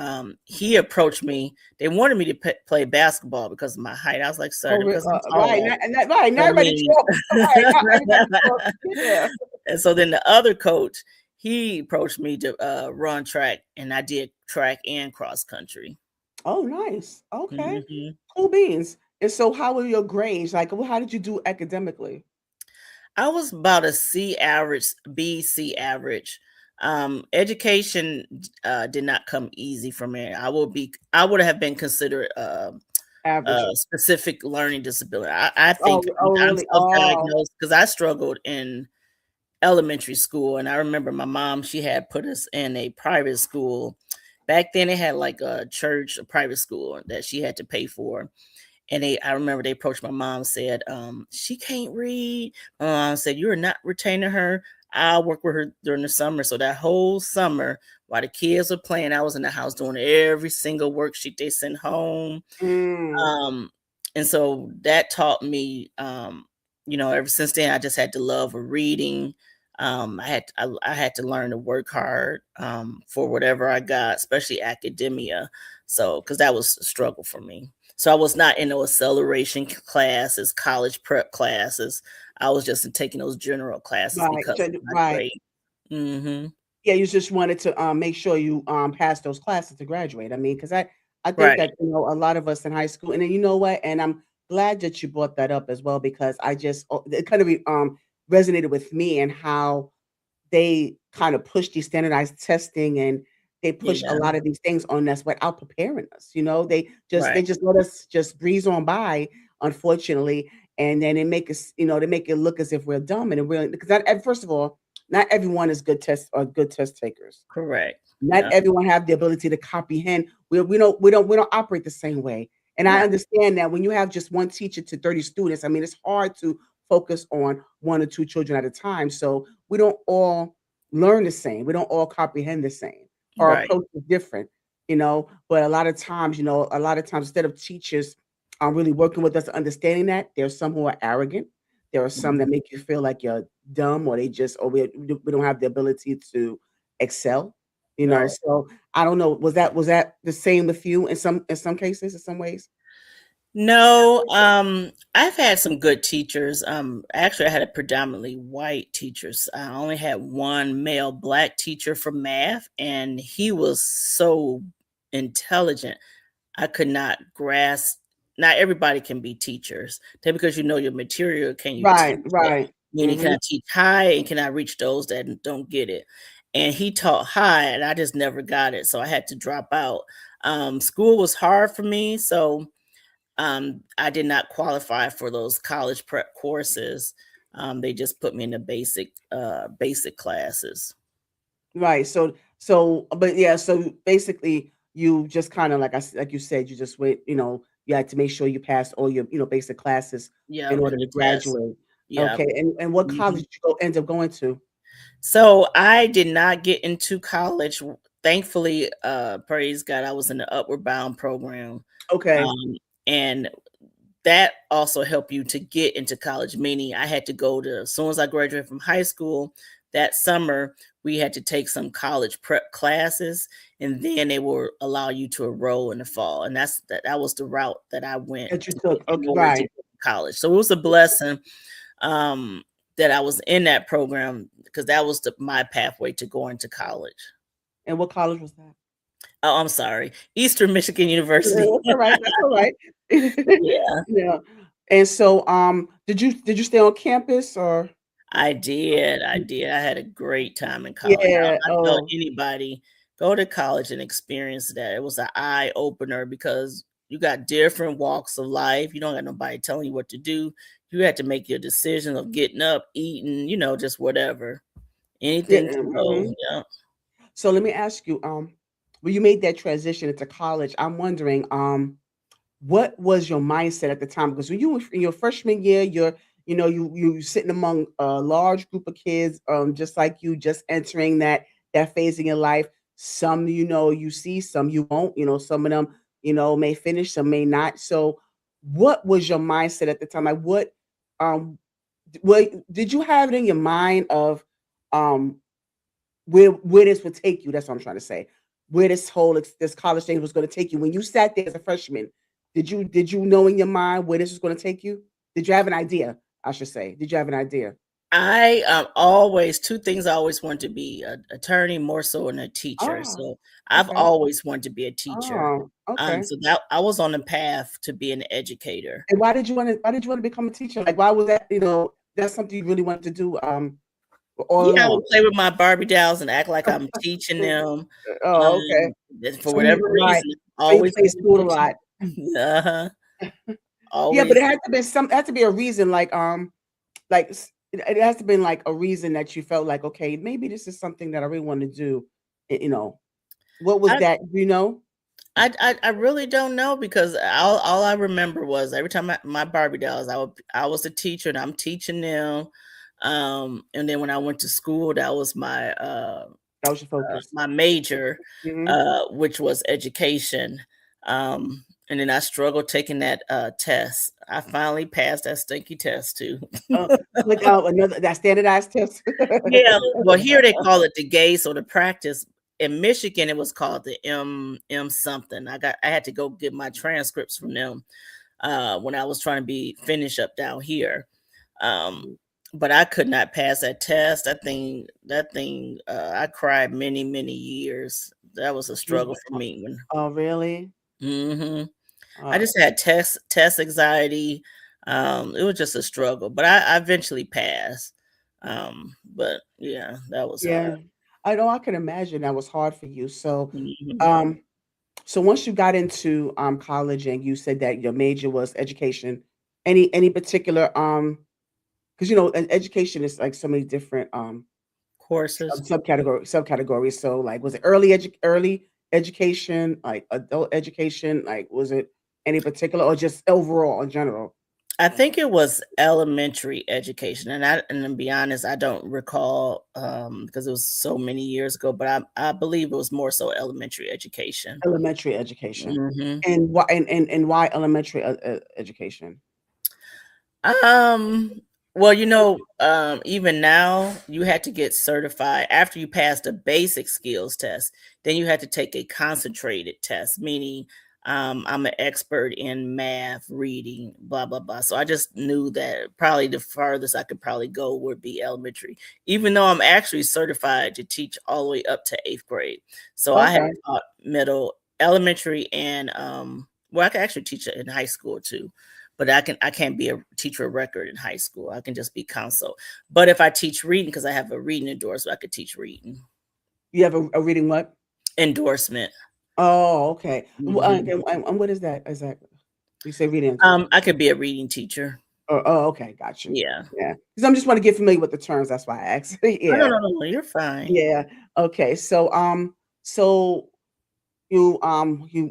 He approached me. They wanted me to play basketball because of my height. I was like, "Sir, Oh, because I'm right, tall." right. I Not everybody mean, talk. Right, not everybody talk. Yeah. and so then the other coach, he approached me to run track, and I did track and cross country. Oh, nice. Okay, Mhm. cool beans. And so, how were your grades? Like, how did you do academically? I was about a C average, B, C average. Education did not come easy for me. I would have been considered Average. specific learning disability. I Oh, think oh, I'm really? Oh, self-diagnosed because I struggled in elementary school, and I remember my mom, she had put us in a private school. Back then, they had like a church, a private school that she had to pay for. And I remember they approached my mom, said, "She can't read." My mom said, "You're not retaining her. I'll work with her during the summer." So that whole summer, while the kids were playing, I was in the house doing every single worksheet they sent home. mm, Um, and so that taught me, ever since then, I just had to love reading. I had to learn to work hard for whatever I got, especially academia. So because that was a struggle for me. So I was not in those acceleration classes, college prep classes. I was just in taking those general classes right. because So, of my right. grade. Hmm. Yeah, you just wanted to make sure you pass those classes to graduate. I mean, because I think Right. that a lot of us in high school, and then you know what, and I'm glad that you brought that up as well because it kind of resonated with me and how they kind of push these standardized testing and they push a Yeah. lot of these things on us without preparing us. They Right. just let us just breeze on by, unfortunately, and then they make it look as if we're dumb and really because first of all, not everyone is good test takers. Correct. Not Yeah. everyone have the ability to comprehend. We don't operate the same way. And I Right. understand that when you have just one teacher to 30 students, I mean, it's hard to focus on one or two children at a time. So we don't all learn the same. We don't all comprehend the same. Our Right. approach is different. But a lot of times instead of teachers really working with us, understanding that there's some who are arrogant. There are some that Mhm. make you feel like you're dumb, or they just, or we don't have the ability to excel. Right. So I don't know. Was that the same with you in some cases, in some ways? No, I've had some good teachers. Actually, I had a predominantly white teachers. I only had one male black teacher for math, and he was so intelligent. I could not grasp. Not everybody can be teachers. Then because you know your material, can you Right, teach it? right. Meaning, can Hmm. I teach high and can I reach those that don't get it? And he taught high, and I just never got it, so I had to drop out. School was hard for me, so I did not qualify for those college prep courses. They just put me in the basic classes. Right. But yeah. So basically, you just kind of like you said, you just went. You had to make sure you passed all your basic classes Yeah, in order to the test. graduate. Yeah. Okay. And what college Mhm. did you end up going to? So I did not get into college. Thankfully, praise God, I was in the Upward Bound program. Okay. Um, and that also helped you to get into college, meaning I had to go to, as soon as I graduated from high school that summer, we had to take some college prep classes, and then they will allow you to enroll in the fall. And that was the route that I went That you to get took. in Okay. order to Right. get to college. So it was a blessing um, that I was in that program because that was my pathway to going to college. And what college was that? Oh, I'm sorry, Eastern Michigan Yeah, University. that's all right. That's all right. Yeah. Yeah. And so, did you stay on campus or? I did. I had a great time in college. Yeah. I tell Oh, anybody, go to college and experience that. It was an eye opener because you got different walks of life. You don't got nobody telling you what to do. You had to make your decision of getting up, eating, just whatever. yeah. Anything can go. Yeah. So let me ask you, when you made that transition into college, I'm wondering, what was your mindset at the time? Because when you were in your freshman year, you sitting among a large group of kids, just like you, just entering that phase in your life. Some, you see, some you won't. Some of them, may finish, some may not. So, what was your mindset at the time? Like, um, what did you have it in your mind of, um, where this would take you? That's what I'm trying to say. Where this college thing was going to take you when you sat there as a freshman. Did you know in your mind where this was going to take you? Did you have an idea? I should say. Did you have an idea? I always two things I always wanted to be an attorney more so than a teacher. Ah, So I've okay. always wanted to be a teacher. Oh, okay. So that I was on the path to be an educator. And why did you want to become a teacher? Like, why was that? That's something you really wanted to do. All Yeah, I along. would play with my Barbie dolls and act like I'm teaching them. Oh, okay. For So whatever you right. reason, So you always play wanted school to a teach. lot. Uh-huh. Yeah, but Always. it had to be a reason, it has to be like a reason that you felt like, okay, maybe this is something that I really want to do. What was I, that? Do you know? I really don't know because all I remember was every time my Barbie dolls, I was a teacher and I'm teaching them. And then when I went to school, that was That was your focus. my major, Hmm. which was education. And then I struggled taking that test. I finally passed that stinky test too. Like another that standardized test. Yeah, well, here they call it the GACE or the practice. In Michigan, it was called the M something. I had to go get my transcripts from them when I was trying to be finish up down here. Um, but I could not pass that test. I cried many years. That was a Was struggle for me. Oh, really? Hmm I Uh, just had test anxiety. It was just a struggle, but I eventually passed. But yeah, that was hard. yeah, I know. I can imagine that was hard for you. So, Mhm. um, so once you got into college and you said that your major was education, any particular because education is like so many different Courses. subcategories. So, like, was it early education, like adult education? Like, was it any particular or just overall in general? I think it was elementary education, and to be honest, I don't recall, because it was so many years ago, but I believe it was more so elementary education. Elementary education. Mhm. And why elementary, education? Um, well, even now you had to get certified after you passed a basic skills test. Then you had to take a concentrated test, meaning I'm an expert in math, reading, blah blah blah. So I just knew that probably the farthest I could probably go would be elementary, even though I'm actually certified to teach all the way up to eighth grade. So I have Okay. taught middle, elementary, and well, I can actually teach it in high school too, but I can't be a teacher of record in high school. I can just be counsel. But if I teach reading, because I have a reading endorsement, I could teach reading You have a reading what? endorsement. Oh, okay. Mhm. And what is that exactly? You say reading endorsement. I could be a reading teacher. Oh, okay, got you. Yeah. Yeah, because I'm just want to get familiar with the terms. That's why I asked. Oh, no, Yeah, no, no, no, you're fine. yeah. Okay, so you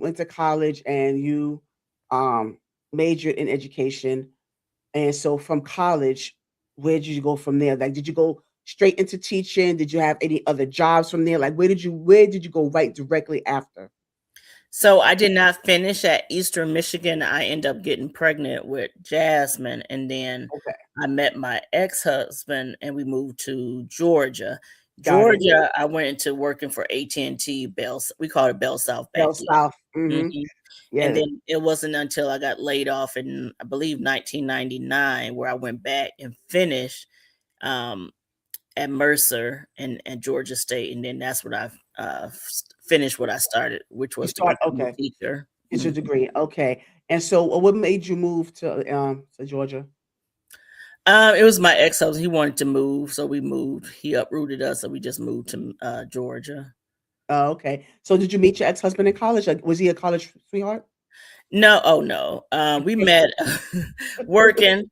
went to college and you um, majored in education, and so from college, where did you go from there? Like, did you go straight into teaching? Did you have any other jobs from there? Like, where did you go right directly after? So I did not finish at Eastern Michigan. I ended up getting pregnant with Jasmine, and then Okay, I met my ex-husband, and we moved to Georgia. got it. Georgia, I went into working for AT&T Bell. We called it Bell South back Bell then. South. Mhm. And Yeah, then it wasn't until I got laid off in, I believe, 1999, where I went back and finished um, at Mercer and Georgia State, and then that's what I finished what I started, which you was to start. become a Okay, teacher. get your Mhm. degree. Okay, and so what made you move to Georgia? It was my ex-husband. He wanted to move, so we moved. He uprooted us, so we just moved to Georgia. Oh, okay. So did you meet your ex-husband in college? Like, was he a college sweetheart? No, oh no, we met working.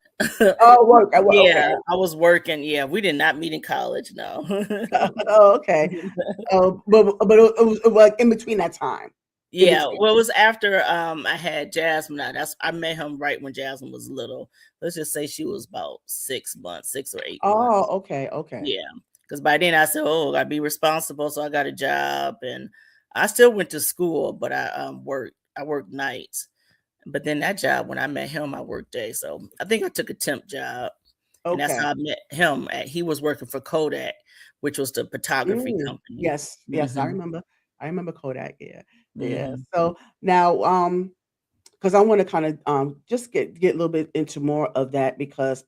Oh, work. Okay. Yeah, I was working. Yeah, we did not meet in college. No. Oh, okay. But it was like in between that time. In Yeah, between. well, it was after I had Jasmine. I met him right when Jasmine was little. Let's just say she was about 6 months, 6 or 8 months. Oh, okay, okay. Yeah, because by then I said, "Oh, I gotta be responsible," so I got a job, and I still went to school, but I worked. I worked nights, but then that job when I met him, I worked days. So I think I took a temp job, and that's Okay. how I met him. He was working for Kodak, which was the photography company. Yes, yes, I Hmm. remember. I remember Kodak. Yeah, yeah. Hmm. So now, because I want to kind of just get a little bit into more of that because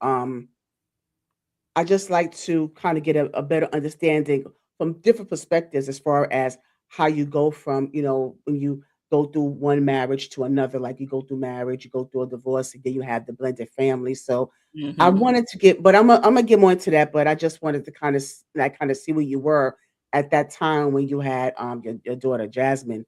I just like to kind of get a better understanding from different perspectives as far as how you go from, when you go through one marriage to another, like you go through marriage, you go through a divorce, and then you have the blended family. So I Hmm. wanted to get, but I'm gonna get more into that. But I just wanted to kind of see where you were at that time when you had your daughter Jasmine.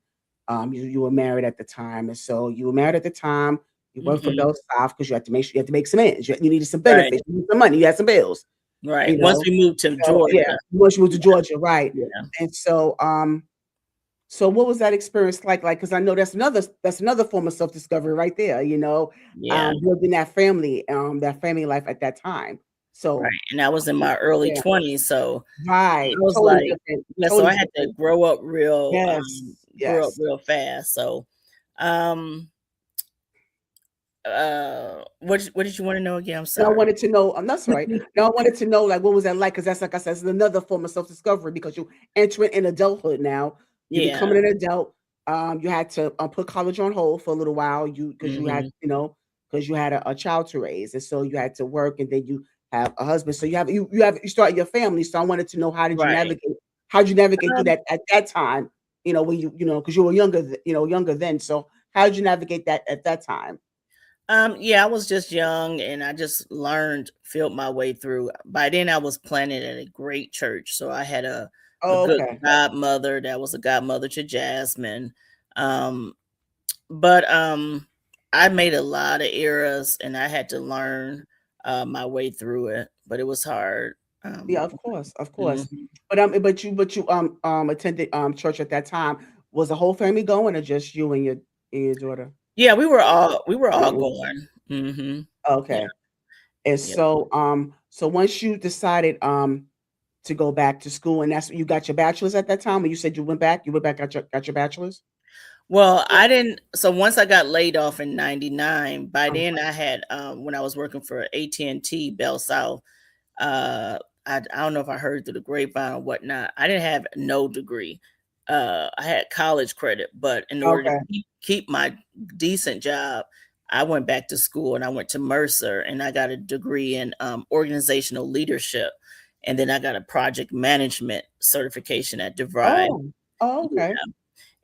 You were married at the time, and so you were married at the time. You worked for Hmm. Bell South because you had to make sure you had to make some ends. You needed some Right, benefits, you needed some money, you had some bills. right. You Once know? we moved to So, yeah, Georgia, once you moved to yeah, Georgia, right. yeah, And so what was that experience like? Because I know that's another form of self-discovery right there, yeah, building that family life at that time. right. So, And I was in my early yeah, 20s, so I right, was totally like, different, yeah, so totally I had to different. Yes, grow up yes. real fast. So, um, what did you want to know again? I'm And I sorry. wanted to know, that's all right. Now I wanted to know, like, what was that like? Because that's like I said, it's another form of self-discovery because you entering in adulthood now. You're Yeah. becoming an adult. You had to put college on hold for a little while. Because you had, Hmm. because you had a child to raise, and so you had to work, and then you have a husband. So you start your family. So I wanted to know Right. how did you navigate through Um, that at that time? When because you were younger, younger then. So how did you navigate that at that time? yeah, I was just young and I just learned, felt my way through. By then I was planted at a great church. So I had a Oh, good okay. godmother that was a godmother to Jasmine. Um, but I made a lot of errors and I had to learn my way through it, but it was hard. Yeah, of course, of course. Mhm. But you attended church at that time. Was the whole family going or just you and your daughter? Yeah, we were all going. Hmm. Yeah, Okay. And yeah. so once you decided to go back to school, and that's you got your bachelor's at that time, or you said you went back, got your bachelor's? Well, I didn't so once I got laid off in '99, by Um, then I had, when I was working for AT&T Bell South, uh, I don't know if I heard through the grapevine or whatnot. I didn't have no degree. I had college credit, but in order to okay. keep my decent job, I went back to school and I went to Mercer and I got a degree in organizational leadership. And then I got a project management certification at DeVry. Oh. Oh, Yeah. okay.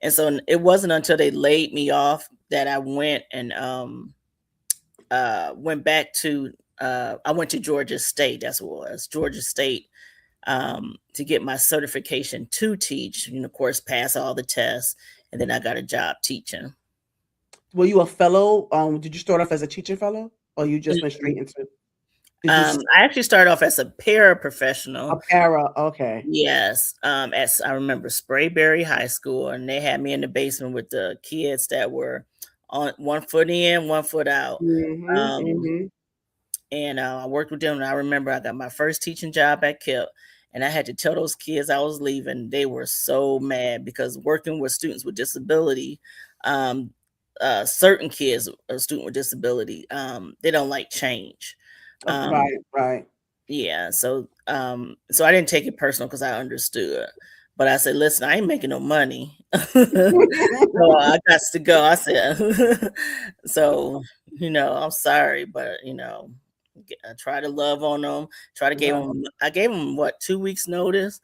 And so it wasn't until they laid me off that I went and went back to I went to Georgia State, that's what it was, Georgia State, to get my certification to teach, of course, pass all the tests, and then I got a job teaching. Were you a fellow? Did you start off as a teaching fellow, or you just went Mm-mm. straight into? Did you s- I actually started off as a paraprofessional. a para? Okay. Yes, I remember Sprayberry High School, and they had me in the basement with the kids that were on one foot in, one foot out. Mhm. Um, Mhm. and I worked with them. And I remember I got my first teaching job at KIP, and I had to tell those kids I was leaving. They were so mad because working with students with disability, um, certain kids, a student with disability, they don't like change. Um, Right. Right. yeah, so I didn't take it personal because I understood. But I said, listen, I ain't making no money. So I got to go. I said, so, I'm sorry, but I try to love on them, try to give Right. them, I gave them what, 2 weeks notice,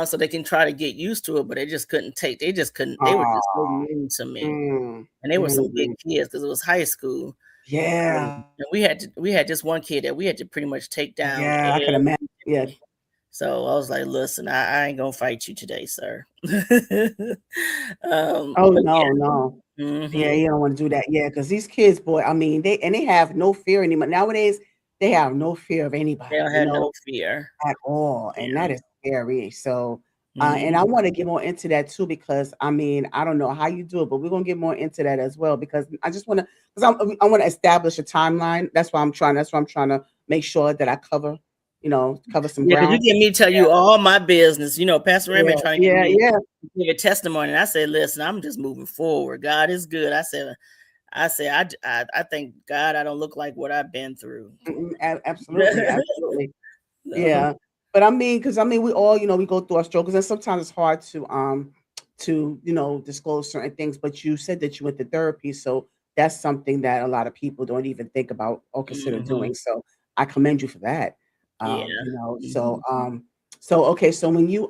so they can try to get used to it, but they just couldn't, they were just so Ah. mean to me. Mm. And they were some big Mhm. kids because it was high school. Yeah. And we had this one kid that we had to pretty much take down Yeah. I can every imagine. Yeah. day. So I was like, "Listen, I ain't gonna fight you today, sir." Oh, But no, no. yeah, Yeah, mhm, you don't wanna do that. Yeah, because these kids, boy, I mean, they have no fear anymore. Nowadays, they have no fear of they anybody, don't have no fear. at all, and Yeah, that is scary. So, and I mhm, wanna get more into that too because, I mean, I don't know how you do it, but we're gonna get more into that as well because I just wanna 'cause I wanna establish a timeline. That's why I'm trying to make sure that I cover some yeah, 'cause you ground. get me to tell you all my business. Pastor Yeah, Raymond trying to get yeah, me yeah. to give a testimony, and I said, "Listen, I'm just moving forward. God is good." I said, I thank God I don't look like what I've been through." Absolutely, absolutely. Yeah, but I mean, because I mean, we all, we go through our struggles, and sometimes it's hard to disclose certain things. But you said that you went to therapy, so that's something that a lot of people don't even think about or consider Mhm, doing. So I commend you for that. yeah, Um, you know, so mhm. okay, so when you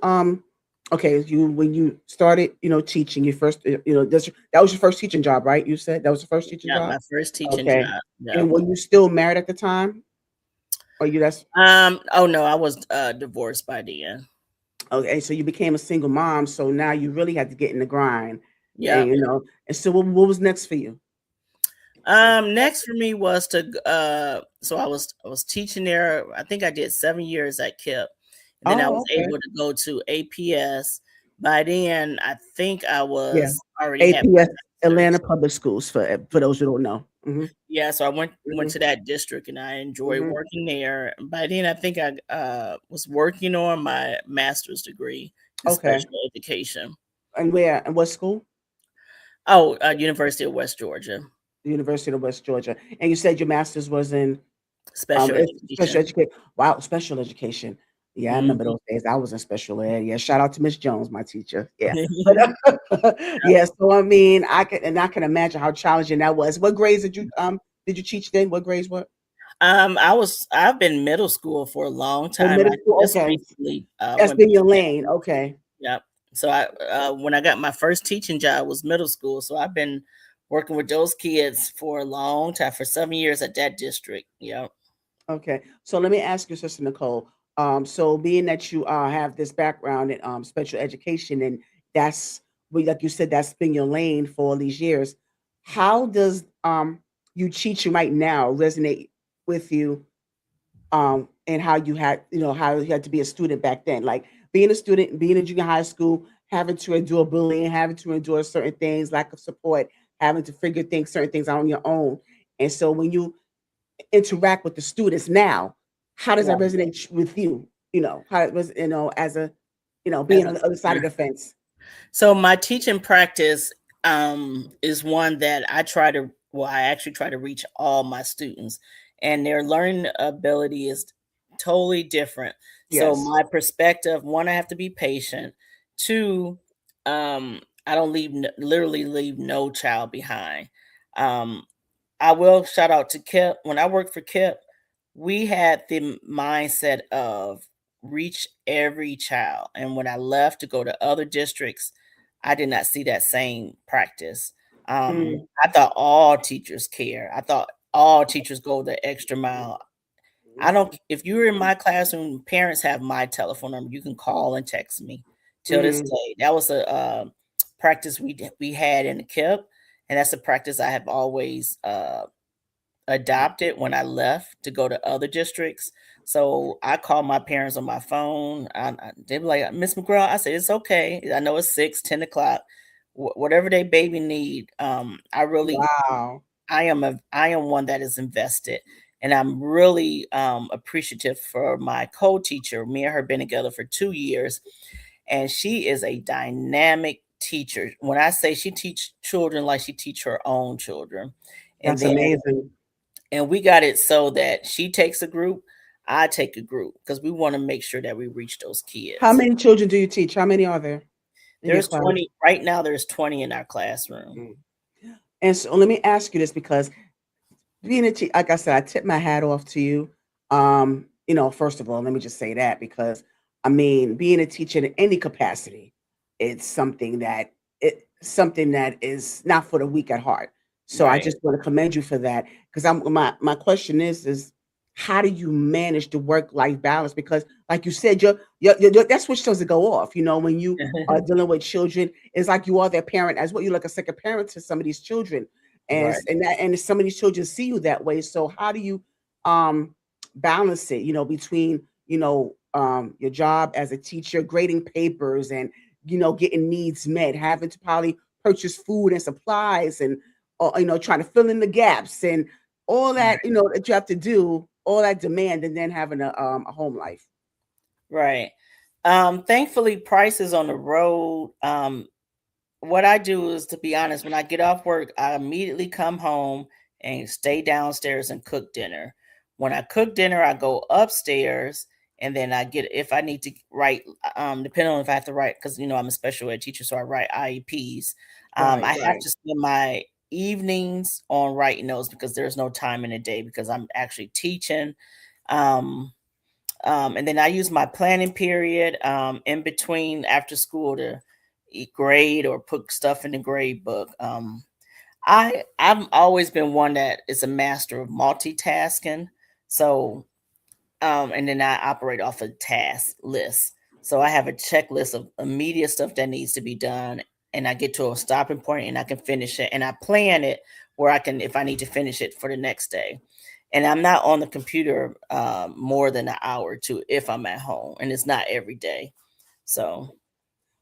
started, teaching, you first, that was your first teaching job, right? You said that was the first teaching Yeah, job. my first teaching Okay, job, yeah. and were you still married at the time, or you that's Oh, no, I was, divorced by then. Okay, so you became a single mom, so now you really had to get in the grind, and Yep. and so what was next for you? Next for me was so I was teaching there. I think I did 7 years at KIP, and then I was Oh, okay. able to go to APS. By then, I think I Yeah. was already had my APS, Atlanta master's. Public Schools, for those who don't know. Mhm, Yeah, so I went mhm, to that district, and I enjoyed mhm. working there. By then, I think I was working on my master's degree in Okay, special education. and where and what school? Oh, University of West Georgia, The University of West Georgia, and you said your master's was in, special it's special education. education. Wow, special education. Yeah, I remember Mhm. those days. I was in special ed. Yeah, shout out to Miss Jones, my teacher. Yeah, but yeah. So I mean, I can imagine how challenging that was. What grades did you teach then? What grades were? I've been middle school for a long Oh, time. middle I school. just Okay, recently that's went been back your to lane. that. Okay, Yep. So when I got my first teaching job was middle school. So I've been working with those kids for a long time, for 7 years at that district. Yep. okay. So let me ask you, Sister Nicole. So being that you have this background in special education, and like you said, that's been your lane for all these years. How does you teaching right now resonate with you, and how you had, how you had to be a student back then, like being a student, being in junior high school, having to endure bullying, having to endure certain things, lack of support, having to figure things, certain things out on your own. And so when you interact with the students now, how does that Right. resonate with you? How it was, as a, being As on a the other side of teacher. the fence. So my teaching practice is one that I actually try to reach all my students, and their learning ability is totally different. So Yes. my perspective, one, I have to be patient. Two, I don't literally leave no child behind. Um, I will shout out to Kip. When I worked for Kip, we had the mindset of reach every child. And when I left to go to other districts, I did not see that same practice. Mm, I thought all teachers care. I thought all teachers go the extra mile. I don't, if you're in my classroom, parents have my telephone number. You can call and text me till this mm, day. That was a practice we had in the KIP, and that's a practice I have always adopted when I left to go to other districts. So I call my parents on my phone. They be like, Miss McGraw. I said, it's okay. I know it's 6, 10 o'clock. Whatever they baby need. wow. I am one that is invested, and I'm really appreciative for my co-teacher. Me and her been together for 2 years, and she is a dynamic teacher. When I say she teach children like she teach her own children, and That's then amazing. we got it so that she takes a group, I take a group because we want to make sure that we reach those How kids. many children do you teach? How many are there in your There's class? 20 right now. There's 20 in our classroom. Mm. And so let me ask you this, because being a teacher, like I said, I tip my hat off to you. First of all, let me just say that, because I mean, being a teacher in any capacity, it's something that is not for the weak at heart. So I Right. just want to commend you for that. Because my question is how do you manage the work life balance? Because like you said, that switch doesn't go off. When you are dealing with children, it's like you are their parent as well. You're like a second parent to some of these children, and Right. some of these children see you that way. So how do you um balance it, between your job as a teacher, grading papers, and getting needs met, having to probably purchase food and supplies, and trying to fill in the gaps, and all that that you have to do, all that demand, and then having a home life. Right. Thankfully, prices on the road. What I do is, to be honest, when I get off work, I immediately come home and stay downstairs and cook dinner. When I cook dinner, I go upstairs, and then I get, if I need to write, depending on if I have to write, because I'm a special ed teacher, so I write IEPs. Right, I have right. to spend my evenings on writing those because there's no time in the day because I'm actually teaching. Um, and then I use my planning period in between after school to grade or put stuff in the grade book. I've always been one that is a master of multitasking. So and then I operate off a task list. So I have a checklist of immediate stuff that needs to be done, and I get to a stopping point and I can finish it, and I plan it where I can, if I need to finish it for the next day. And I'm not on the computer more than an hour or two if I'm at home, and it's not every day. So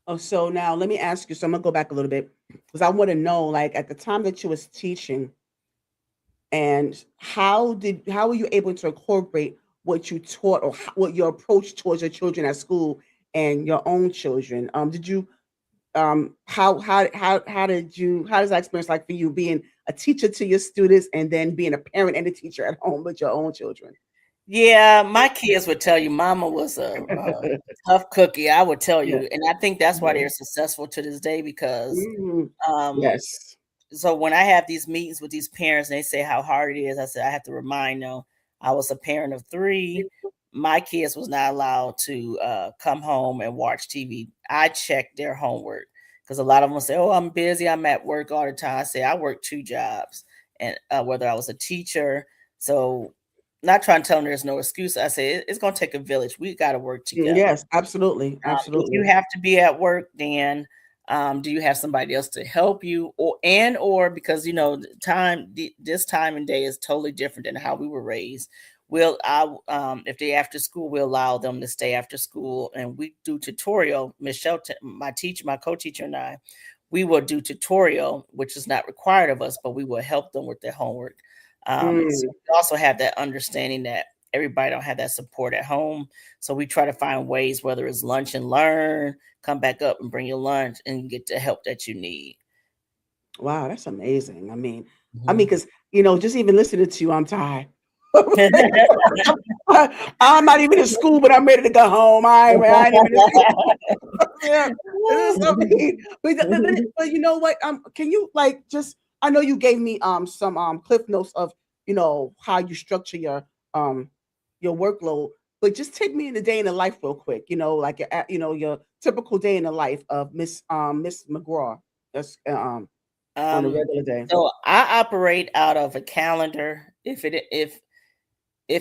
Oh, so now let me ask you. So I'm gonna go back a little bit, because I want to know, like, at the time that you was teaching, and how were you able to incorporate what you taught, or what your approach towards your children at school and your own children? Did you how does that experience like for you, being a teacher to your students, and then being a parent and a teacher at home with your own children? yeah, my kids would tell you mama was a tough cookie. I would tell Yeah. you, and I think that's why Yeah. they're successful to this day because Mm. um, Yes. so when I have these meetings with these parents and they say how hard it is, I said I have to remind them I was a parent of three. My kids was not allowed to come home and watch TV. I checked their homework because a lot of them say, "Oh, I'm busy. I'm at work all the time." I say I work two jobs, and whether I was a teacher, so not trying to tell them there's no excuse. I say it's going to take a village. We got to work together. Yes, absolutely, If you absolutely. have to be at work, then do you have somebody else to help you, or because this time and day is totally different than how we were raised. If they after school, we allow them to stay after school, and we do tutorial. Michelle, my teacher, my co-teacher, and I, we will do tutorial, which is not required of us, but we will help them with their homework. So Mm. we also have that understanding that everybody don't have that support at home. So we try to find ways, whether it's lunch and learn, come back up and bring your lunch and get the help that you need. Wow, that's amazing. Mhm. Because just even listening to you, I'm tired. I'm not even in school, but I'm ready to go home. I ain't even in school. Yeah, it is. But you know what? Can you like just? I know you gave me some cliff notes of how you structure um your workload, but just take me in the day in the life real quick. Like your typical day in the life of Miss McGraw. That's on a Um, regular day. so I operate out of a calendar. If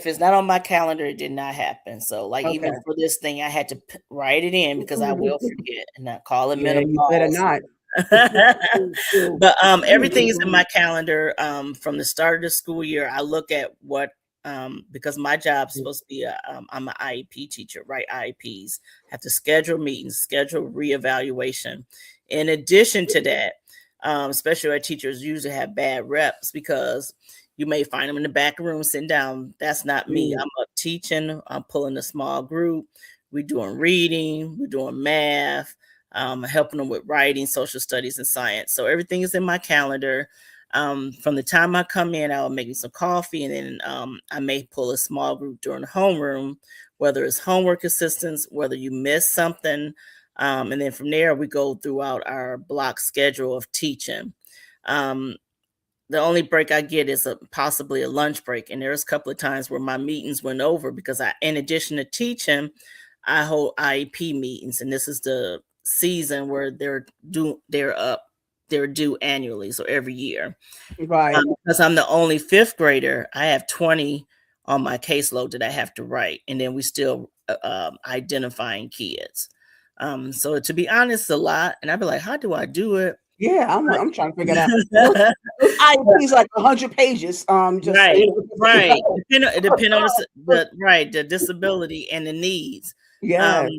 it's not on my calendar, it did not happen. So, like, even Okay. for this thing, I had to write it in because I will forget and not call it Yeah, you better menopause. not. But everything is in my calendar. From the start of the school year, I look at what because my job is supposed to be I'm an IEP teacher, right? IEPs have to schedule meetings, schedule reevaluation. In addition to that, special ed teachers usually have bad reps because you may find them in the back room sitting down. That's not me. Mm, I'm up teaching. I'm pulling a small group. We're doing reading. We're doing math, helping them with writing, social studies, and science. So everything is in my calendar. From the time I come in, I'll make me some coffee, and then I may pull a small group during the homeroom, whether it's homework assistance, whether you miss something, and then from there we go throughout our block schedule of teaching. Um, the only break I get is possibly a lunch break, and there's a couple of times where my meetings went over because in addition to teaching, I hold IEP meetings, and this is the season where they're due annually, so every year. right. Because I'm the only fifth grader, I have 20 on my caseload that I have to write, and then we still identifying kids. So to be honest, a lot, and I'd be like, how do I do it? Yeah, I'm trying to figure it out. Those IEPs like 100 pages. Just so Right, you know. right. It depend on the disability and the needs. Um, Yes,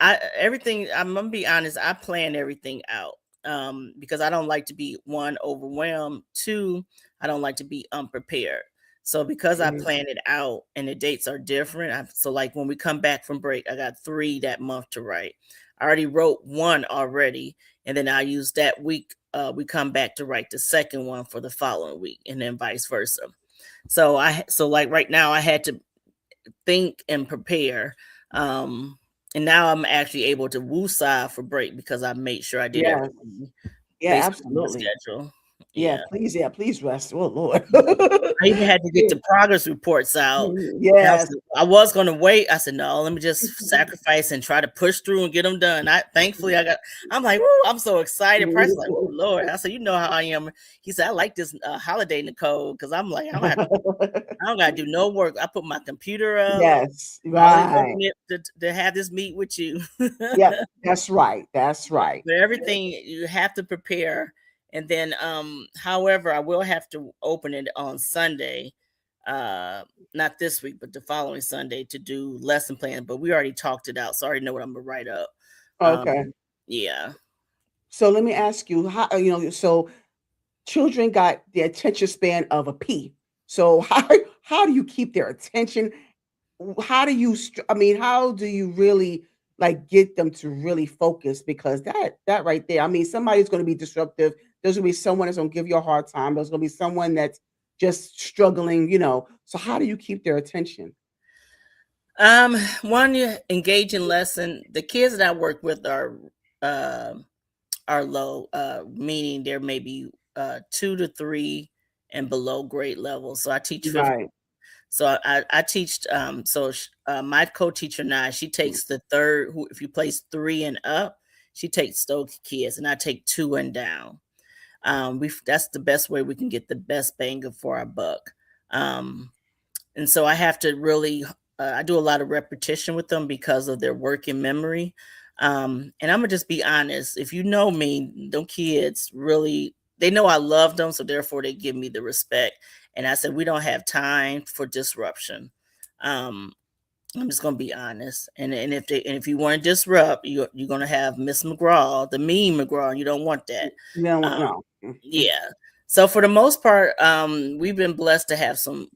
I everything I'm gonna be honest, I plan everything out. Because I don't like to be one overwhelmed, two, I don't like to be unprepared. So because I mhm, plan it out and the dates are different, so like when we come back from break, I got 3 that month to write. I already wrote one already, and then I use that week. We come back to write the second one for the following week, and then vice versa. So like right now, I had to think and prepare. Um, and now I'm actually able to woosah for break because I made sure I did yes, everything yeah, based on my absolutely. schedule. Yeah. Yeah, please rest. Oh Lord. I even had to get Yeah, the progress reports out. And yes. I was gonna wait. I said, "No, let me just sacrifice and try to push through and get them done." Thankfully, I'm like, "Woo," I'm so excited. Price is like, "Oh Lord." I said, "You know how I am." He said, "I like this holiday, Nicole, because I'm like, I don't gotta do no work. I put my computer up. Yes, All I right. open it to have this meet with you." Yep, that's right. That's right. But everything you have to prepare, and then however, I will have to open it on Sunday, uh not this week but the following Sunday, to do lesson plan, but we already talked it out, so I already know what I'm gonna write up. Okay. Yeah. So let me ask you, so children got the attention span of a pea. So how do you keep their attention? How do you how do you really like get them to really focus? Because that right there, somebody's going to be disruptive. There's going to be someone that's going to give you a hard time. There's going to be someone that's just struggling. So how do you keep their attention? One, you engage in lesson. The kids that I work with uh, are low, meaning they're maybe 2 to 3 and below grade level. So I teach fifth. Right. So I teach. My co-teacher now, she takes the third. Who, if you place 3 and up, she takes those kids, and I take 2 and down. We That's the best way we can get the best bang for our buck. Um, and so I have to really, I do a lot of repetition with them because of their working memory. And I'm gonna just be honest. If you know me, them kids really, they know I love them, so therefore they give me the respect. And I said we don't have time for disruption. Um, I'm just gonna be honest. And if you want to disrupt, you're gonna have Miss McGraw, the mean McGraw. And you don't want that. No, Um, no. yeah. So for the most part, we've been blessed to have some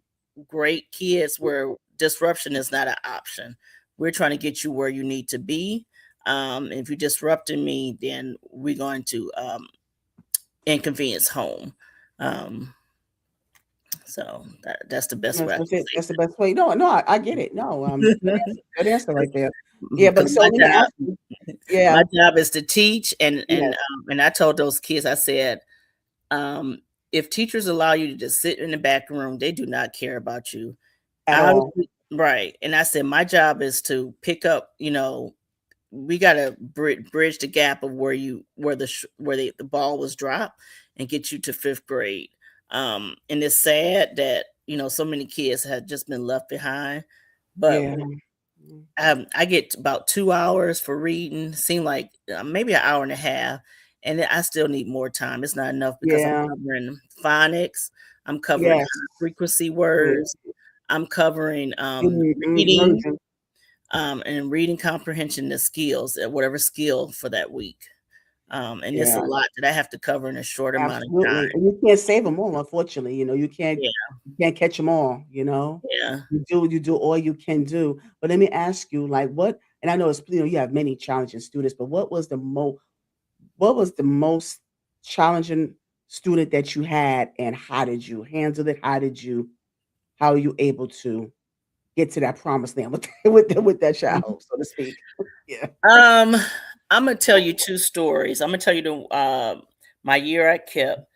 great kids where disruption is not an option. We're trying to get you where you need to be. If you're disrupting me, then we're going to inconvenience home. Um, so that's the best way I That's the best way. No, no, I get it. No, can say good answer right there. it. Yeah, but Because so let me ask you. my Yeah, job is to teach, yes, and I told those kids, I said, um, if teachers allow you to just sit in the back room, they do not care about you. at all. Obviously, right. And I said, my job is to pick up, we got to bridge the gap of where the ball was dropped and get you to fifth grade. And it's sad that, so many kids have just been left behind. But Yeah, mm, I get about 2 hours for reading, seem like maybe an hour and a half. And then I still need more time. It's not enough because I'm yeah, covering phonics, I'm covering yes. high frequency Mm, words, I'm covering reading, merging. and reading comprehension, the skills, whatever skill for that week. And it's a Yeah, lot that I have to cover in a short amount of absolutely. time. And you can't save them all, unfortunately. Yeah, You can't catch them all. yeah. You do all you can do. But let me ask you, like, what? And I know you have many challenging students, but what was the most challenging student that you had, and how did you handle it? How are you able to get to that promised land with with that child, so to speak? Yeah. Um, I'm gonna tell you two stories. I'm gonna tell you my year I kept.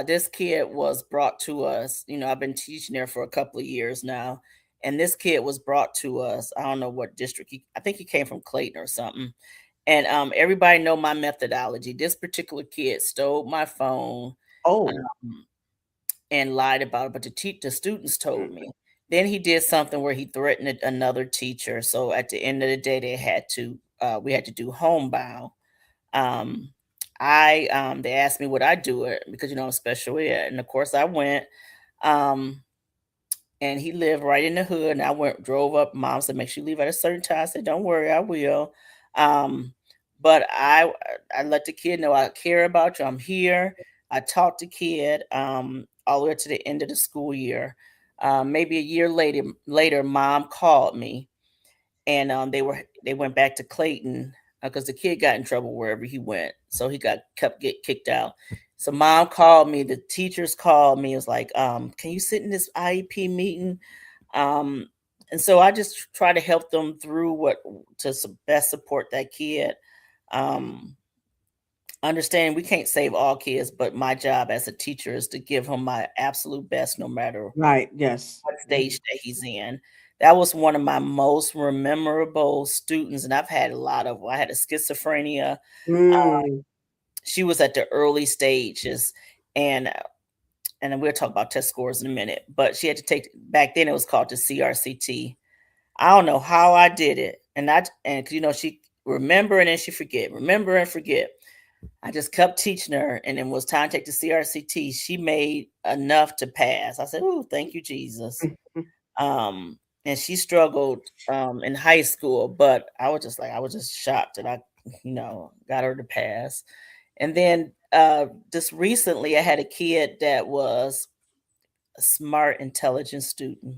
This kid was brought to us. I've been teaching there for a couple of years now, and this kid was brought to us. I don't know what district. I think he came from Clayton or something. And everybody know my methodology. This particular kid stole my phone, Oh. um, and lied about it, but the students told Mm, me. Then he did something where he threatened another teacher. So at the end of the day, we had to do homebound. Um, they asked me would I do it because I'm special ed, and of course I went. Um, and he lived right in the hood. And I drove up. Mom said, "Make sure you leave at a certain time." I said, "Don't worry, I will." Um, but I let the kid know I care about you. I'm here. I taught the kid all the way to the end of the school year. Maybe a year later, mom called me, and they went back to Clayton because the kid got in trouble wherever he went, so he kept get kicked out. So mom called me, the teachers called me. It was like, can you sit in this IEP meeting? Um, and so I just try to help them through best support that kid. Um, Understand we can't save all kids, but my job as a teacher is to give him my absolute best, no matter right, yes. what Mhm. stage that he's in. That was one of my most memorable students, and I've had a lot of. I had a schizophrenia. Mm, She was at the early stages, and and we'll talk about test scores in a minute. But she had to take back then it was called the CRCT. I don't know how I did it, and she remember and then she forget, remember and forget. I just kept teaching her, and then when it was time to take the CRCT. She made enough to pass. I said, "Oh, thank you, Jesus." mhm. And she struggled in high school, but I was just shocked that I, got her to pass. And then just recently, I had a kid that was a smart, intelligent student.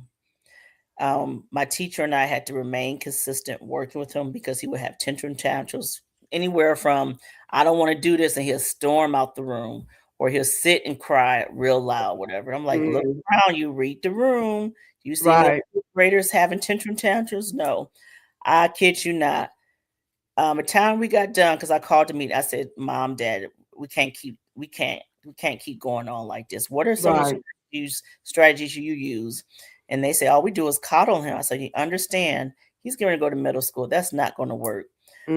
My teacher and I had to remain consistent working with him because he would have tantrum tantrums anywhere from "I don't want to do this" and he'll storm out the room, or he'll sit and cry real loud, whatever. I'm like, look Mm, around you, read the room. Do you see any right. other graders having tantrum tantrums? No, I kid you not. The time we got done, because I called the meeting, I said, "Mom, Dad, we can't keep going on like this. What are some of the Right. strategies you use?" And they say, "All we do is coddle him." I said, "You understand? He's going to go to middle school. That's not going to work."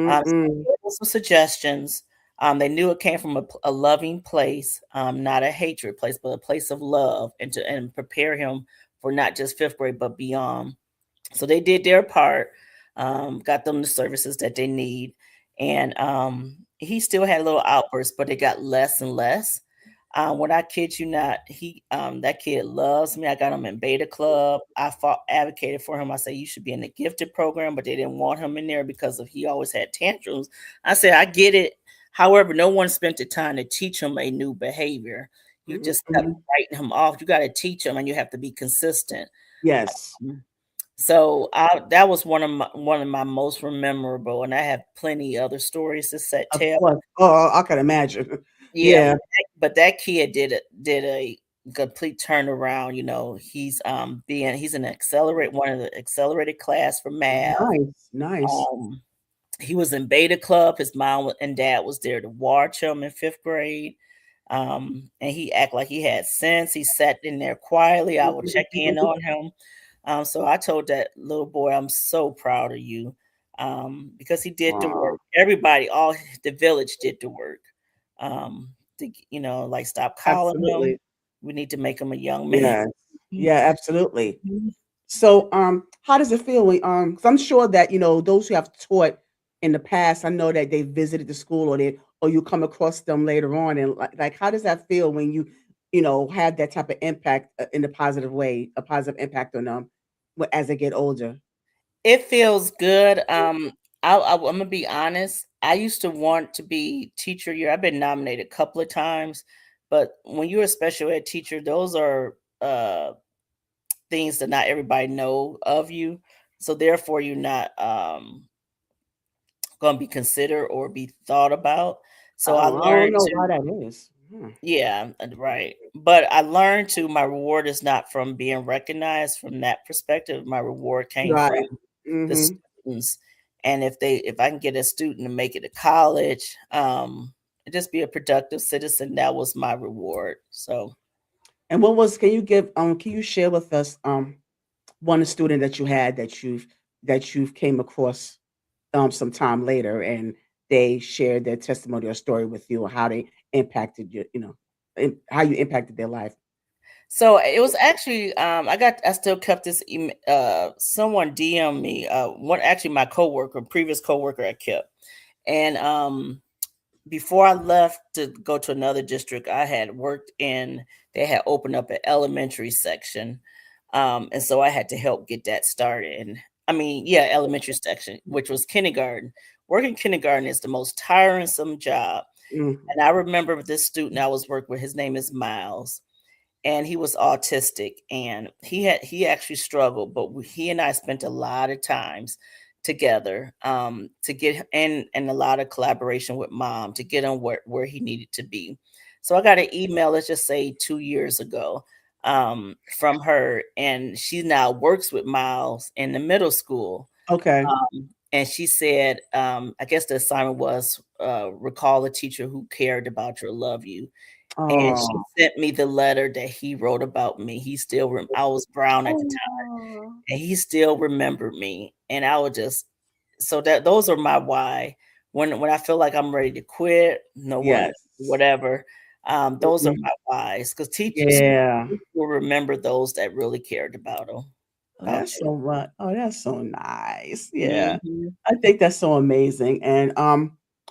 So I Mm-mm. gave them some suggestions. They knew it came from a loving place, not a hatred place, but a place of love, and prepare him for not just fifth grade but beyond. So they did their part, got them the services that they need, and he still had little outbursts, but it got less and less. When I kid you not, that kid loves me. I got him in Beta Club. I fought, advocated for him. I said you should be in the gifted program, but they didn't want him in there because of he always had tantrums. I said I get it. However, no one spent the time to teach him a new behavior. he Mhm, just kept mhm. writing him off. You gotta teach him and you have to be consistent. Yes, Mm. So that was one of my most memorable, and I have plenty other stories to of tell. course. Oh, I can imagine. Yeah, Yeah. but that kid did a complete turnaround. He's an accelerate one of the accelerated class for math. Nice, nice. Um, he was in beta club. His mom and dad was there to watch him in 5th grade. And he act like he had sense. He sat in there quietly. I would check in on him. So I told that little boy, I'm so proud of you. Because he did the Aw, work. Everybody, all the village did the work. Like stop calling him. absolutely. We need to make him a young man. Yes. Yeah, absolutely. So, how does it feel when, 'cause I'm sure that, those who have taught in the past, I know that they visited the school or you come across them later on and like how does that feel when you have that type of impact in a positive way, a positive impact on them as they get older? It feels good. I'm gonna be honest. I used to want to be teacher year. I've been nominated a couple of times, but when you're a special ed teacher, those are things that not everybody know of you. So therefore, you're not gonna be considered or be thought about. So I Oh, I don't learned know why to, that is. yeah, right. But I learned to my reward is not from being recognized from that perspective. My reward came from Right. the Mhm. students, and if I can get a student to make it to college, and just be a productive citizen, that was my reward. So, And can you share with us one student that you had that you've came across some time later and they shared their testimony or story with you or how they impacted how you impacted their life. it was actually, I still kept this someone DM me, one actually my coworker, previous coworker I kept. And before I left to go to another district, I had worked in they had opened up an elementary section. And so I had to help get that started. And I mean, yeah, elementary section, which was kindergarten. Working kindergarten is the most tiresome job. Mhm. And I remember this student I was working with, his name is Miles, and he was autistic, and he actually struggled, but he and I spent a lot of times together, to get and a lot of collaboration with mom to get him where he needed to be. So I got an email, let's just say 2 years ago, from her, and she now works with Miles in the middle school. Okay. And she said, I guess the assignment was, recall a teacher who cared about you or love you, and she Oh. sent me the letter that he wrote about me. I was brown at the time, Oh. and he still remembered me, and I would just so that those are my why. When I feel like I'm ready to quit, no one Yes. whatever, those are Mhm. my whys, 'cause teachers Yeah. will remember those that really cared Oh, about that's you. so much. Oh, that's so nice. Yeah. Mhm, I think that's so amazing. And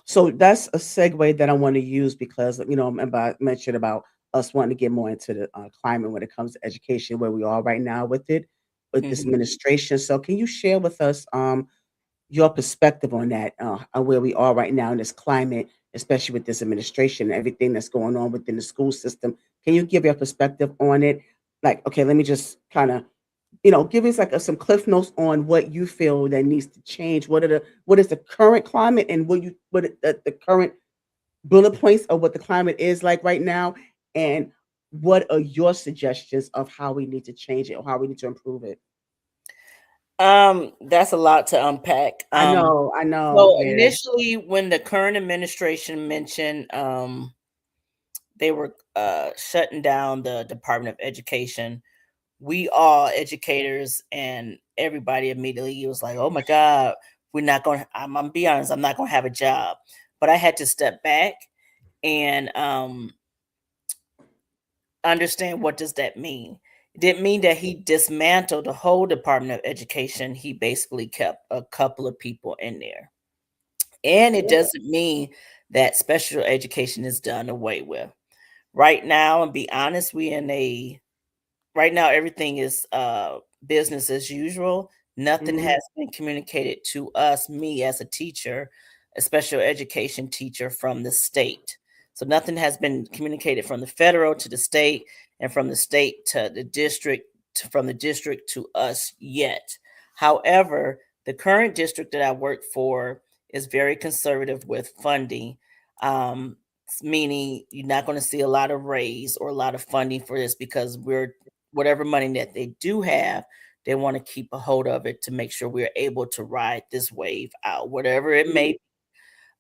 so that's a segue that I want to use because remember I mentioned about us wanting to get more into the climate when it comes to education, where we are right now with this mhm. administration. So can you share with us your perspective on that, on where we are right now in this climate, especially with this administration and everything that's going on within the school system? Can you give your perspective on it? Like, okay, let me just kind of give us like some cliff notes on what you feel that needs to change. What is the current climate and the current bullet points of what the climate is like right now, and what are your suggestions of how we need to change it or how we need to improve it? That's a lot to unpack. I know, So yeah. initially, when the current administration mentioned, they were shutting down the Department of Education, we all educators and everybody immediately was like, "Oh my God, we're not going." I'm gonna be honest, I'm not going to have a job, but I had to step back and understand what does that mean. It didn't mean that he dismantled the whole Department of Education. He basically kept a couple of people in there. And it doesn't mean that special education is done away with. Right now, and be honest, we in a right now everything is business as usual. Nothing Mhm. has been communicated to us, me as a teacher, a special education teacher from the state. So nothing has been communicated from the federal to the state, and from the state to the district, from the district to us yet. However, the current district that I work for is very conservative with funding, um, meaning you're not going to see a lot of raise or a lot of funding for this, because we're whatever money that they do have, they want to keep a hold of it to make sure we're able to ride this wave out, whatever it Mm, may.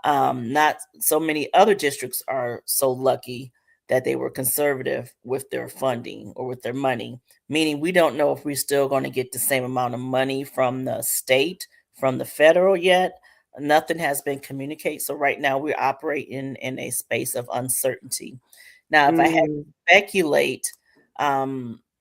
Not so many other districts are so lucky that they were conservative with their funding or with their money, meaning we don't know if we're still going to get the same amount of money from the state, from the federal yet. Nothing has been communicated. So right now we're operating in a space of uncertainty. Now, if I had to mm, speculate,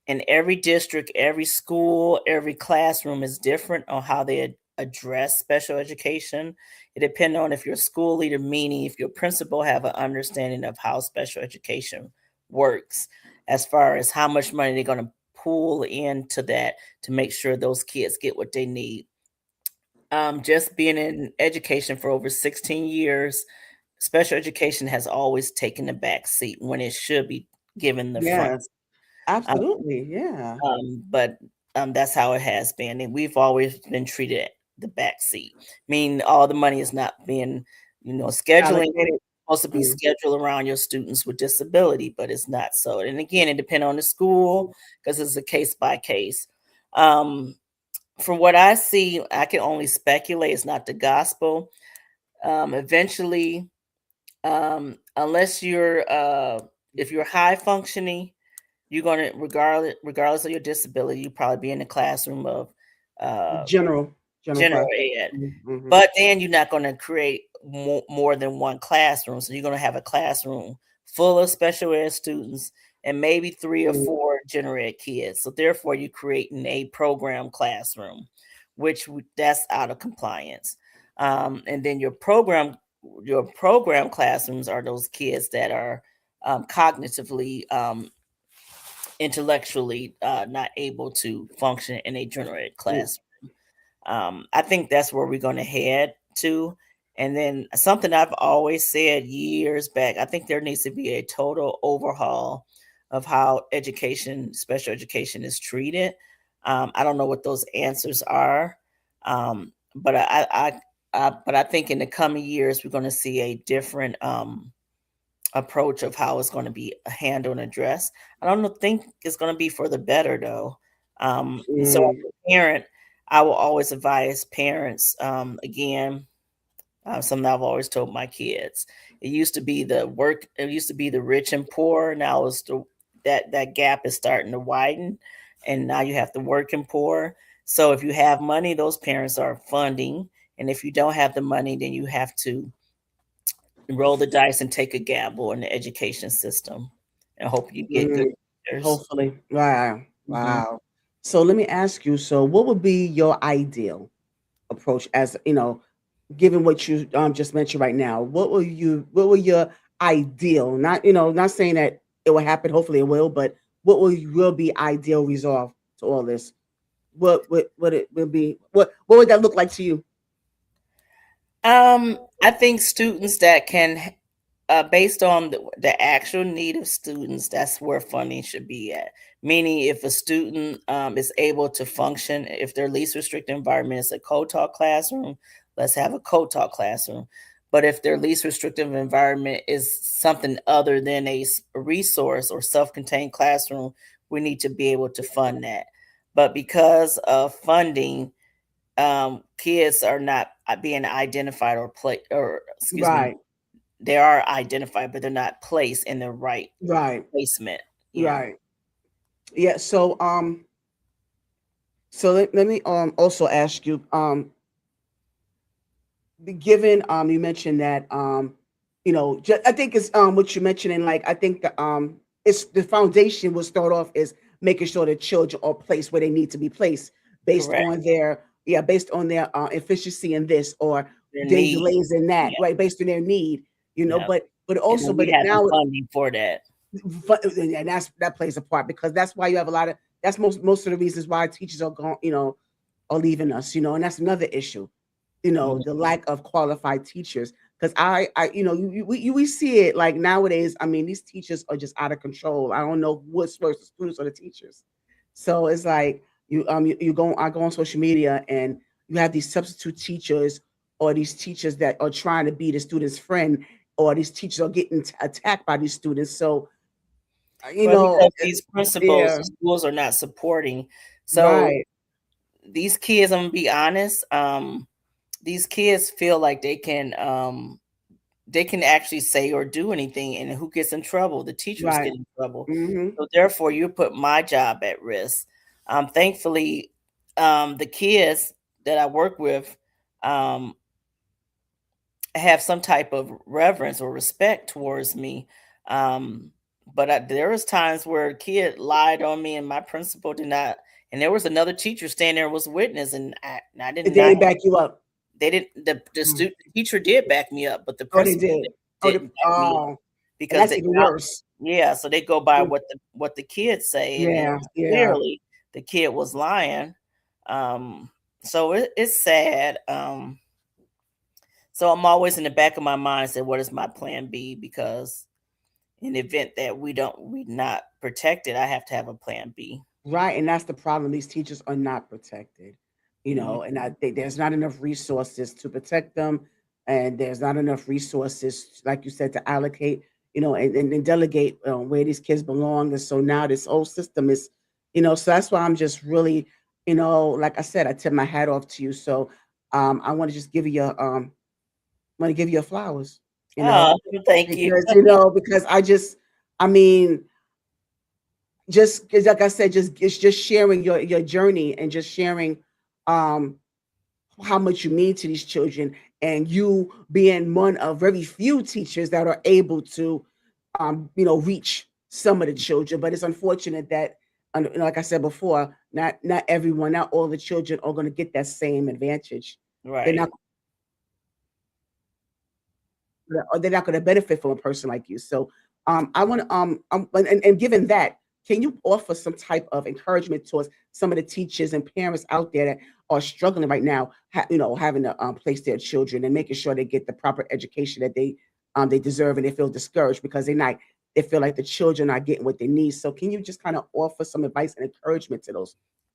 in every district, every school, every classroom is different on how they address special education. It depends on if your school leader, meaning if your principal have an understanding of how special education works, as far as how much money they're going to pool into that to make sure those kids get what they need. Just being in education for over 16 years, special education has always taken the back seat when it should be given the front. yes, Um, absolutely. Yeah. but that's how it has been, and we've always been treated the back seat. Meaning all the money is not being, scheduling Allocated. supposed to be Mm, scheduled around your students with disability, but it's not so. And again, it depends on the school because it's a case by case. Um, from what I see, I can only speculate. It's not the gospel. Eventually, unless you're if you're high functioning, you're gonna regardless of your disability, you probably be in the classroom of uh, general, general general class. ed. Mhm. But then you're not gonna create more than one classroom. So you're gonna have a classroom full of special ed students and maybe 3 or Mm, 4 general ed kids. So therefore, you're creating a program classroom, which that's out of compliance. And then your program classrooms are those kids that are cognitively, intellectually not able to function in a general ed mm, class. I think that's where we're going to head to. And then something I've always said years back, I think there needs to be a total overhaul of how education, special education, is treated. I don't know what those answers are, but but I think in the coming years we're going to see a different approach of how it's going to be handled and addressed. I don't think it's going to be for the better though. So mm. as a parent, I will always advise parents, again, something I've always told my kids. It used to be the rich and poor. Now it's that gap is starting to widen, and now you have the working poor. So if you have money, those parents are funding, and if you don't have the money, then you have to roll the dice and take a gamble in the education system and hope you get good Mm, leaders. hopefully. Wow. Mhm. Wow. So let me ask you, so what would be your ideal approach as, given what you just mentioned right now? What will your ideal, not, not saying that it will happen, hopefully it will, but what will be ideal resolve to all this? What it will be, what would that look like to you? I think students that can, based on the actual need of students, that's where funding should be at. Meaning, if a student is able to function, if their least restricted environment is a co-taught classroom, let's have a co-taught classroom. But if their least restrictive environment is something other than a resource or self-contained classroom, we need to be able to fund that. But because of funding, kids are not being identified or play or excuse me, Right, they are identified, but they're not placed in the right right, placement. Yeah. right. Yeah. So let me also ask you, given you mentioned that I think it's what you mentioned, and like I think it's the foundation will start off is making sure the children are placed where they need to be placed based Correct. on their, yeah, based on their efficiency in this or Their their need. delays in that, Yeah. right, based on their need, Yeah. but And also then we but have the now funding for that. and that plays a part because that's why you have a lot of, that's most of the reasons why teachers are going, are leaving us, and that's another issue, the Mhm. lack of qualified teachers. because we see it like nowadays. I mean, these teachers are just out of control. I don't know what's worse, the students or the teachers. So it's like I go on social media and you have these substitute teachers or these teachers that are trying to be the student's friend, or these teachers are getting attacked by these students. So you Well, know, because these principals, yeah, the schools are not supporting. So right, these kids, I'm gonna be honest, these kids feel like they can actually say or do anything, and who gets in trouble? The teachers right. get in trouble. Hmm. So therefore, you put my job at risk. Thankfully, the kids that I work with um, have some type of reverence or respect towards me. Um, but there was times where a kid lied on me, and my principal did not. And there was another teacher standing there was witness, and I did They not. didn't back you up. They didn't. Mm. The teacher did back me up, but the Oh, they principal did. Oh, didn't back me up and because that's they even out. worse. Yeah, so they go by Mm. what the kids say, and Yeah, yeah. clearly the kid was lying. Um, so it's sad. So I'm always in the back of my mind say, what is my plan B? Because in the event that we not protected, I have to have a plan B. Right, and that's the problem. These teachers are not protected, Mhm. and I think there's not enough resources to protect them, and there's not enough resources, like you said, to allocate, and delegate where these kids belong. And so now this whole system is, so that's why I'm just really, like I said, I tip my hat off to you. So I want to just give you your want to give you your flowers, Oh, thank you. because because I mean, just because like I said, just it's just sharing your journey and just sharing um how much you mean to these children, and you being one of very few teachers that are able to reach some of the children. But it's unfortunate that like I said before, not everyone, not all the children are going to get that same advantage. They're Right. not or they're not going to benefit from a person like you. So I want to and given that, can you offer some type of encouragement towards some of the teachers and parents out there that are struggling right now, having to place their children and making sure they get the proper education that they deserve, and they feel discouraged because they feel like the children are getting what they need. So can you just kind of offer some advice and encouragement to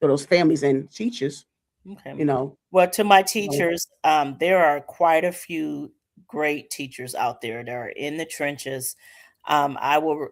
those families and teachers? Okay. You know, Well, to my you know, teachers, there are quite a few great teachers out there that are in the trenches. I will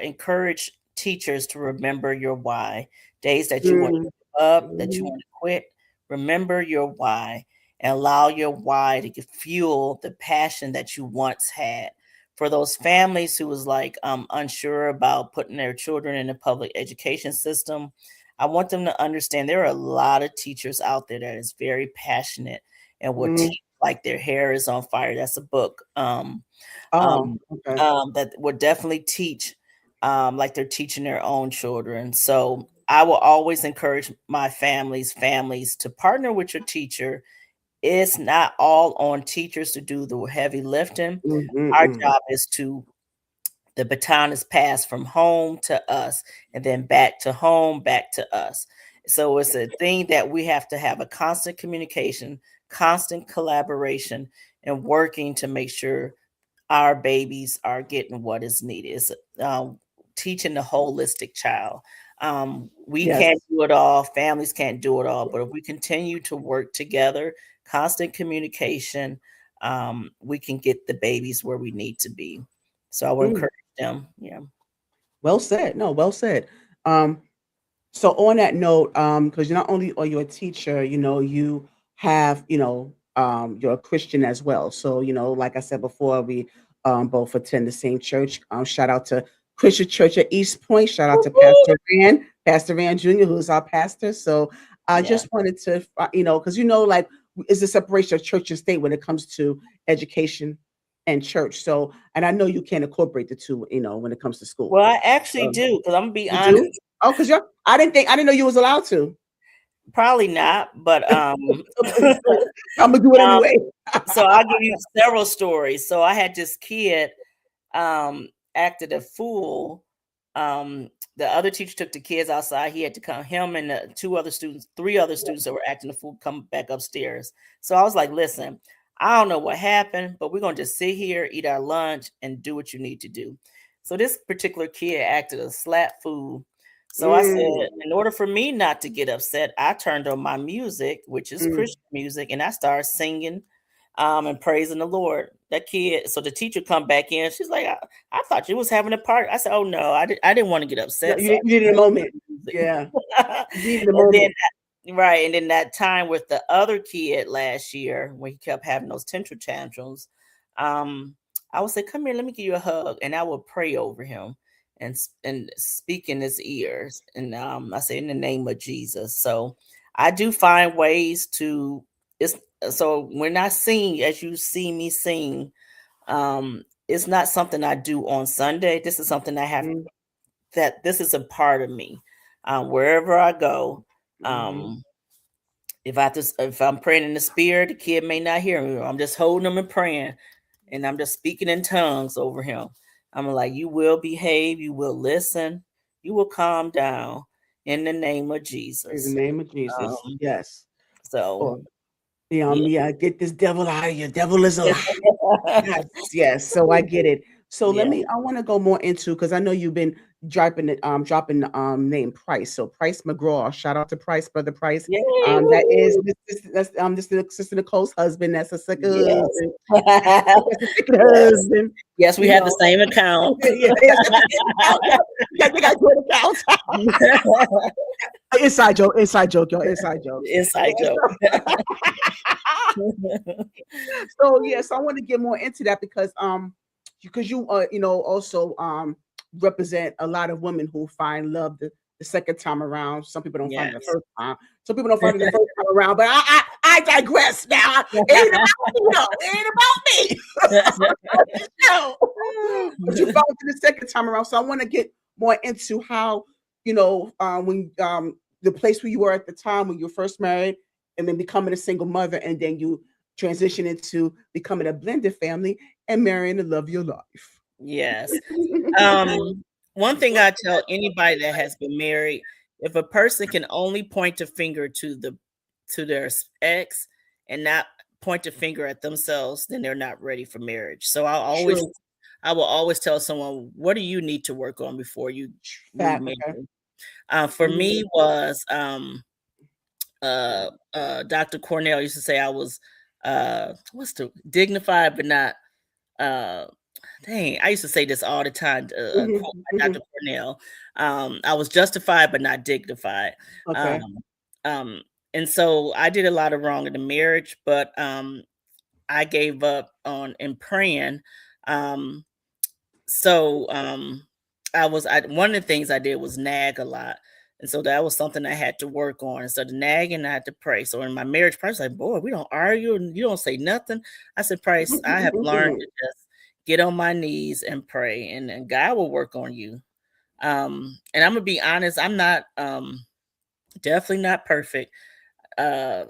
encourage teachers to remember your why. Days that you want to mm, give up, that you mhm, want to quit, remember your why and allow your why to fuel the passion that you once had. For those families who was like unsure about putting their children in the public education system, I want them to understand there are a lot of teachers out there that is very passionate and will mhm. teach like their hair is on fire. That's a book. Oh, Um, okay. that would definitely teach like they're teaching their own children. So I will always encourage my families to partner with your teacher. It's not all on teachers to do the heavy lifting. Mm, Our mm, job is to the baton is passed from home to us and then back to home, back to us. So it's a thing that we have to have a constant communication, constant collaboration, and working to make sure our babies are getting what is needed. It's teaching the holistic child. We yes. can't do it all, families can't do it all, but if we continue to work together, constant communication, we can get the babies where we need to be. So I would Mm, encourage them. Yeah. well said. No, well said. Um, So on that note, because not only are you a teacher, you have, you're a Christian as well. So, like I said before, we both attend the same church. Shout out to Christian Church at East Point. Shout out to Pastor Rand Jr., who's our pastor. So I Yeah. just wanted to, because like it's a separation of church and state when it comes to education and church. So, and I know you can't incorporate the two, when it comes to school. Well, I actually So do because I'm gonna be you honest. do? Oh, because I didn't know you was allowed to. Probably not, but I'm gonna do it um, anyway. so I'll give you several stories. So I had this kid acted a fool. The other teacher took the kids outside. He had to come, him and the three other students that were acting a fool, come back upstairs. So I was like, listen, I don't know what happened, but we're gonna just sit here, eat our lunch, and do what you need to do. So this particular kid acted a slap fool. So I said, Mm, in order for me not to get upset, I turned on my music, which is mm. Christian music, and I started singing and praising the Lord. That kid, so the teacher come back in. She's like, I thought you was having a party. I said, oh no, I didn't want to get No, upset, you so I need you just needed a turned on moment. the music. Yeah, you needed a And then moment. right, and then that time with the other kid last year when he kept having those temper tantrums, um, I would say, "Come here, let me give you a hug," and I would pray over him and speak in his ears, and I say, "In the name of Jesus." So I do find ways to. It's so when I sing, as you see me sing, it's not something I do on Sunday. This is something I have Mm, that this is a part of me. Wherever I go, mhm. um, if I'm praying in the spirit, the kid may not hear me. I'm just holding him and praying, and I'm just speaking in tongues over him. I'm like, you will behave, you will listen, you will calm down in the name of In the Jesus. name of Jesus. Um, Yes. so Or the yeah. yeah, get this devil out of here. Devil is a lie. Yes, yes. So I get it. So Yeah. I want to go more into because I know you've been dropping the name Price. So Price McGraw. Shout out to Price, brother Price. Yay, That is woo. this is Sister Nicole's husband. That's a second Yes. husband. That's a second Yes. husband. Yes, we You have the know. same account. Yeah, yes, got the same account. Yeah. They got joint accounts. Inside joke, y'all. Inside jokes. Inside Yeah, joke. so yes, I want to get more into that because you also represent a lot of women who find love the second time around. Some people don't find it the Yes. first time. Some people don't find it the first time around. But I digress now. It ain't about me though. It ain't about me. No. But you found it the second time around. So I want to get more into how when the place where you were at the time when you were first married and then becoming a single mother and then you transition into becoming a blended family and marrying the love of your life. Yes. One thing I tell anybody that has been married, if a person can only point a finger to their ex and not point a finger at themselves, then they're not ready for marriage. So True. I will always tell someone, what do you need to work on before you Fact. Okay. remarry? For Mhm. me was Dr. Cornell used to say I was what's the dignified but not uh dang, I used to say this all the time, a Mhm. quote by Mhm. Dr. Cornell. I was justified but not dignified. Um, Okay. um, and so I did a lot of wrong in the marriage, but I gave up on in praying. Um, so I one of the things I did was nag a lot. And so that was something I had to work on. And so the nagging, I had to pray. So in my marriage, Price like, boy, we don't argue and you don't say nothing. I said, Price, I have learned to just get on my knees and pray, and God will work on you. And I'm gonna be honest, I'm not definitely not perfect. Uh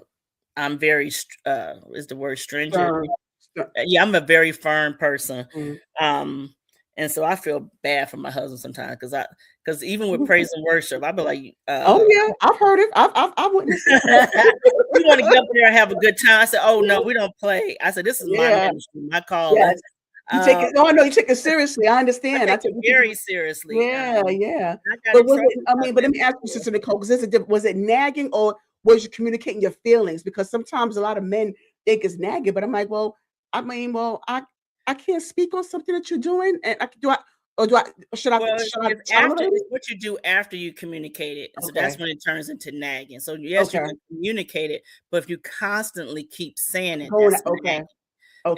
I'm very is the word stringent? Stern. Ster Yeah, I'm a very firm person. mm. Um, and so I feel bad for my husband sometimes because even with praise and worship, I'll be like, Oh yeah, I've heard it. I've witnessed it. we want to get up there and have a good time. I said, oh no, we don't play. I said, this is my Yeah. ministry, my calling. Yes. You take it. No, I know you take it seriously. I I understand. I take take it you take it. very seriously. Yeah, yeah. I got But in was trouble it? I about mean, but that let me ask you, before. Sister Nicole, because was it nagging or was you communicating your feelings? Because sometimes a lot of men think it's nagging, but I'm like, well, I mean, well, I can't speak on something that you're doing, and do I Well, should I it's after tolerate it? it's what you do after you communicate it, and so that's Okay, when it turns into nagging. So yes, you okay, can communicate it, but if you constantly keep saying it, going that's okay, nagging.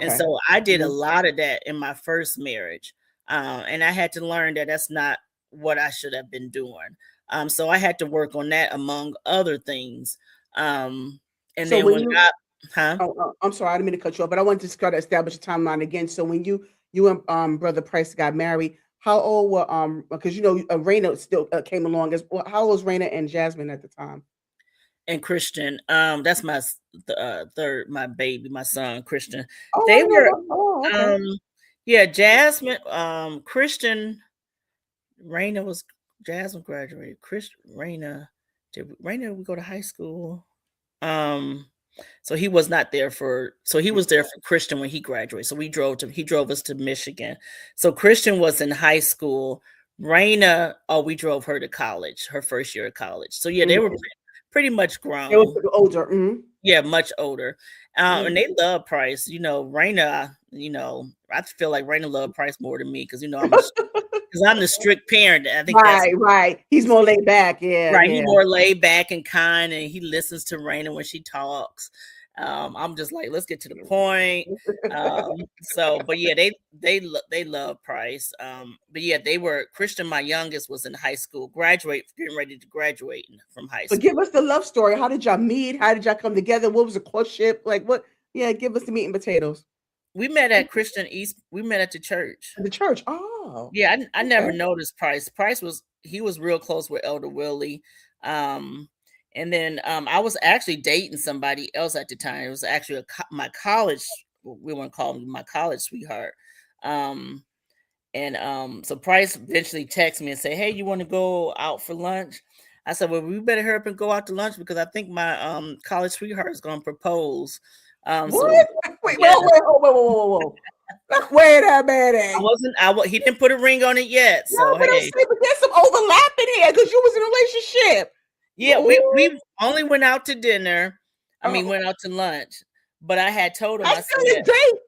And okay. so I did a Mhm. lot of that in my first marriage, and I had to learn that that's not what I should have been doing. So I had to work on that among other things. Um, and So then when when you God, huh? I'm sorry, I didn't mean to cut you off, but I wanted to try to establish a timeline again. So when you and brother Price got married, how old were because Raina still came along as well. How old was Raina and Jasmine at the time? And Christian, that's third, my baby, my son, Christian. Oh, I They didn't know were, that. Oh, okay. um, yeah, Jasmine, Christian, Raina was Jasmine graduated. Raina, did Raina we go to high school? So he was not there for. So he was there for Christian when he graduated. So he drove us to Michigan. So Christian was in high school. Raina, we drove her to college, her first year of college. So yeah, they were Mhm. pretty much They were grown. older. Mhm. Yeah, much older. And Mhm. they love Price. Raina, I feel like Raina loved Price more than me because I'm the strict parent. I think that's Right, right. He's more laid back. Yeah, right. He yeah. more laid back and kind, and he listens to Raina when she talks. I'm just like, let's get to the point. But yeah, they love Price. But yeah, they were Christian. My youngest was in high school, getting ready to graduate from high But give school. us the love story. How did y'all meet? How did y'all come together? What was the courtship? Like what? Yeah, give us the meat and potatoes. We met at Christian East. We met at the church. At the church. Oh, Yeah, I okay. never noticed Price. He was real close with Elder Willie. Um, and then I was actually dating somebody else at the time. It was actually my college. We want to call him my college sweetheart. Um, so Price eventually texted me and said, "Hey, you want to go out for lunch?" I said, "Well, we better hurry up and go out to lunch because I think my college sweetheart is going to propose." So What? Wait, yeah, wait a minute. he didn't put a ring on it yet. No, So but I hey. say, but there's some overlap in here because you was in a relationship. Yeah, Ooh, we only went out to dinner. I mean, oh, went out to lunch. But I had told him, I that's still said, a date.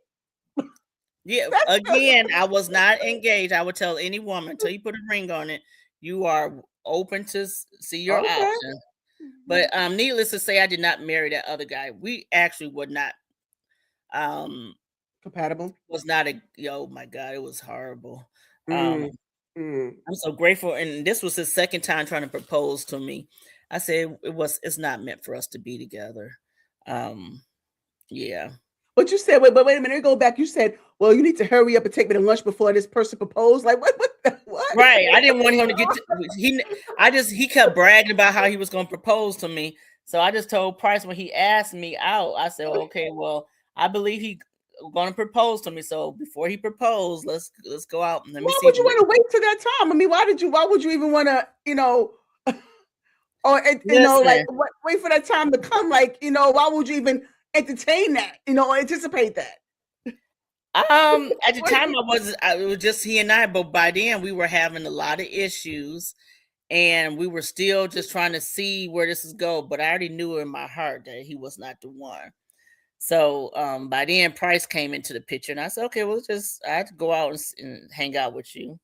yeah, That's still again, I was not engaged. I would tell any woman until you put a ring on it, you are open to see your okay. option. But needless to say, I did not marry that other guy. We actually would not um Compatible. was not a oh my god, it was horrible. Um Mm, mm. I'm so grateful. And this was his second time trying to propose to me. I said it's not meant for us to be together. Um Yeah. But you said, wait a minute. Go back. You said, well, you need to hurry up and take me to lunch before this person proposed. Like what? Right. I didn't want him to he kept bragging about how he was going to propose to me. So I just told Price when he asked me out, I said, "Okay, well, I believe he going to propose to me. So before he proposed, let's go out and let me Why see would you what." want to wait till that time? I mean, why would you even want to, or like Listen, wait for that time to come? Like, why would you even entertain that? Or anticipate that? at the time it was just he and I, but by then we were having a lot of issues and we were still just trying to see where this is go, but I already knew in my heart that he was not the one. So by then Price came into the picture and I said, okay, well I had to go out and hang out with you.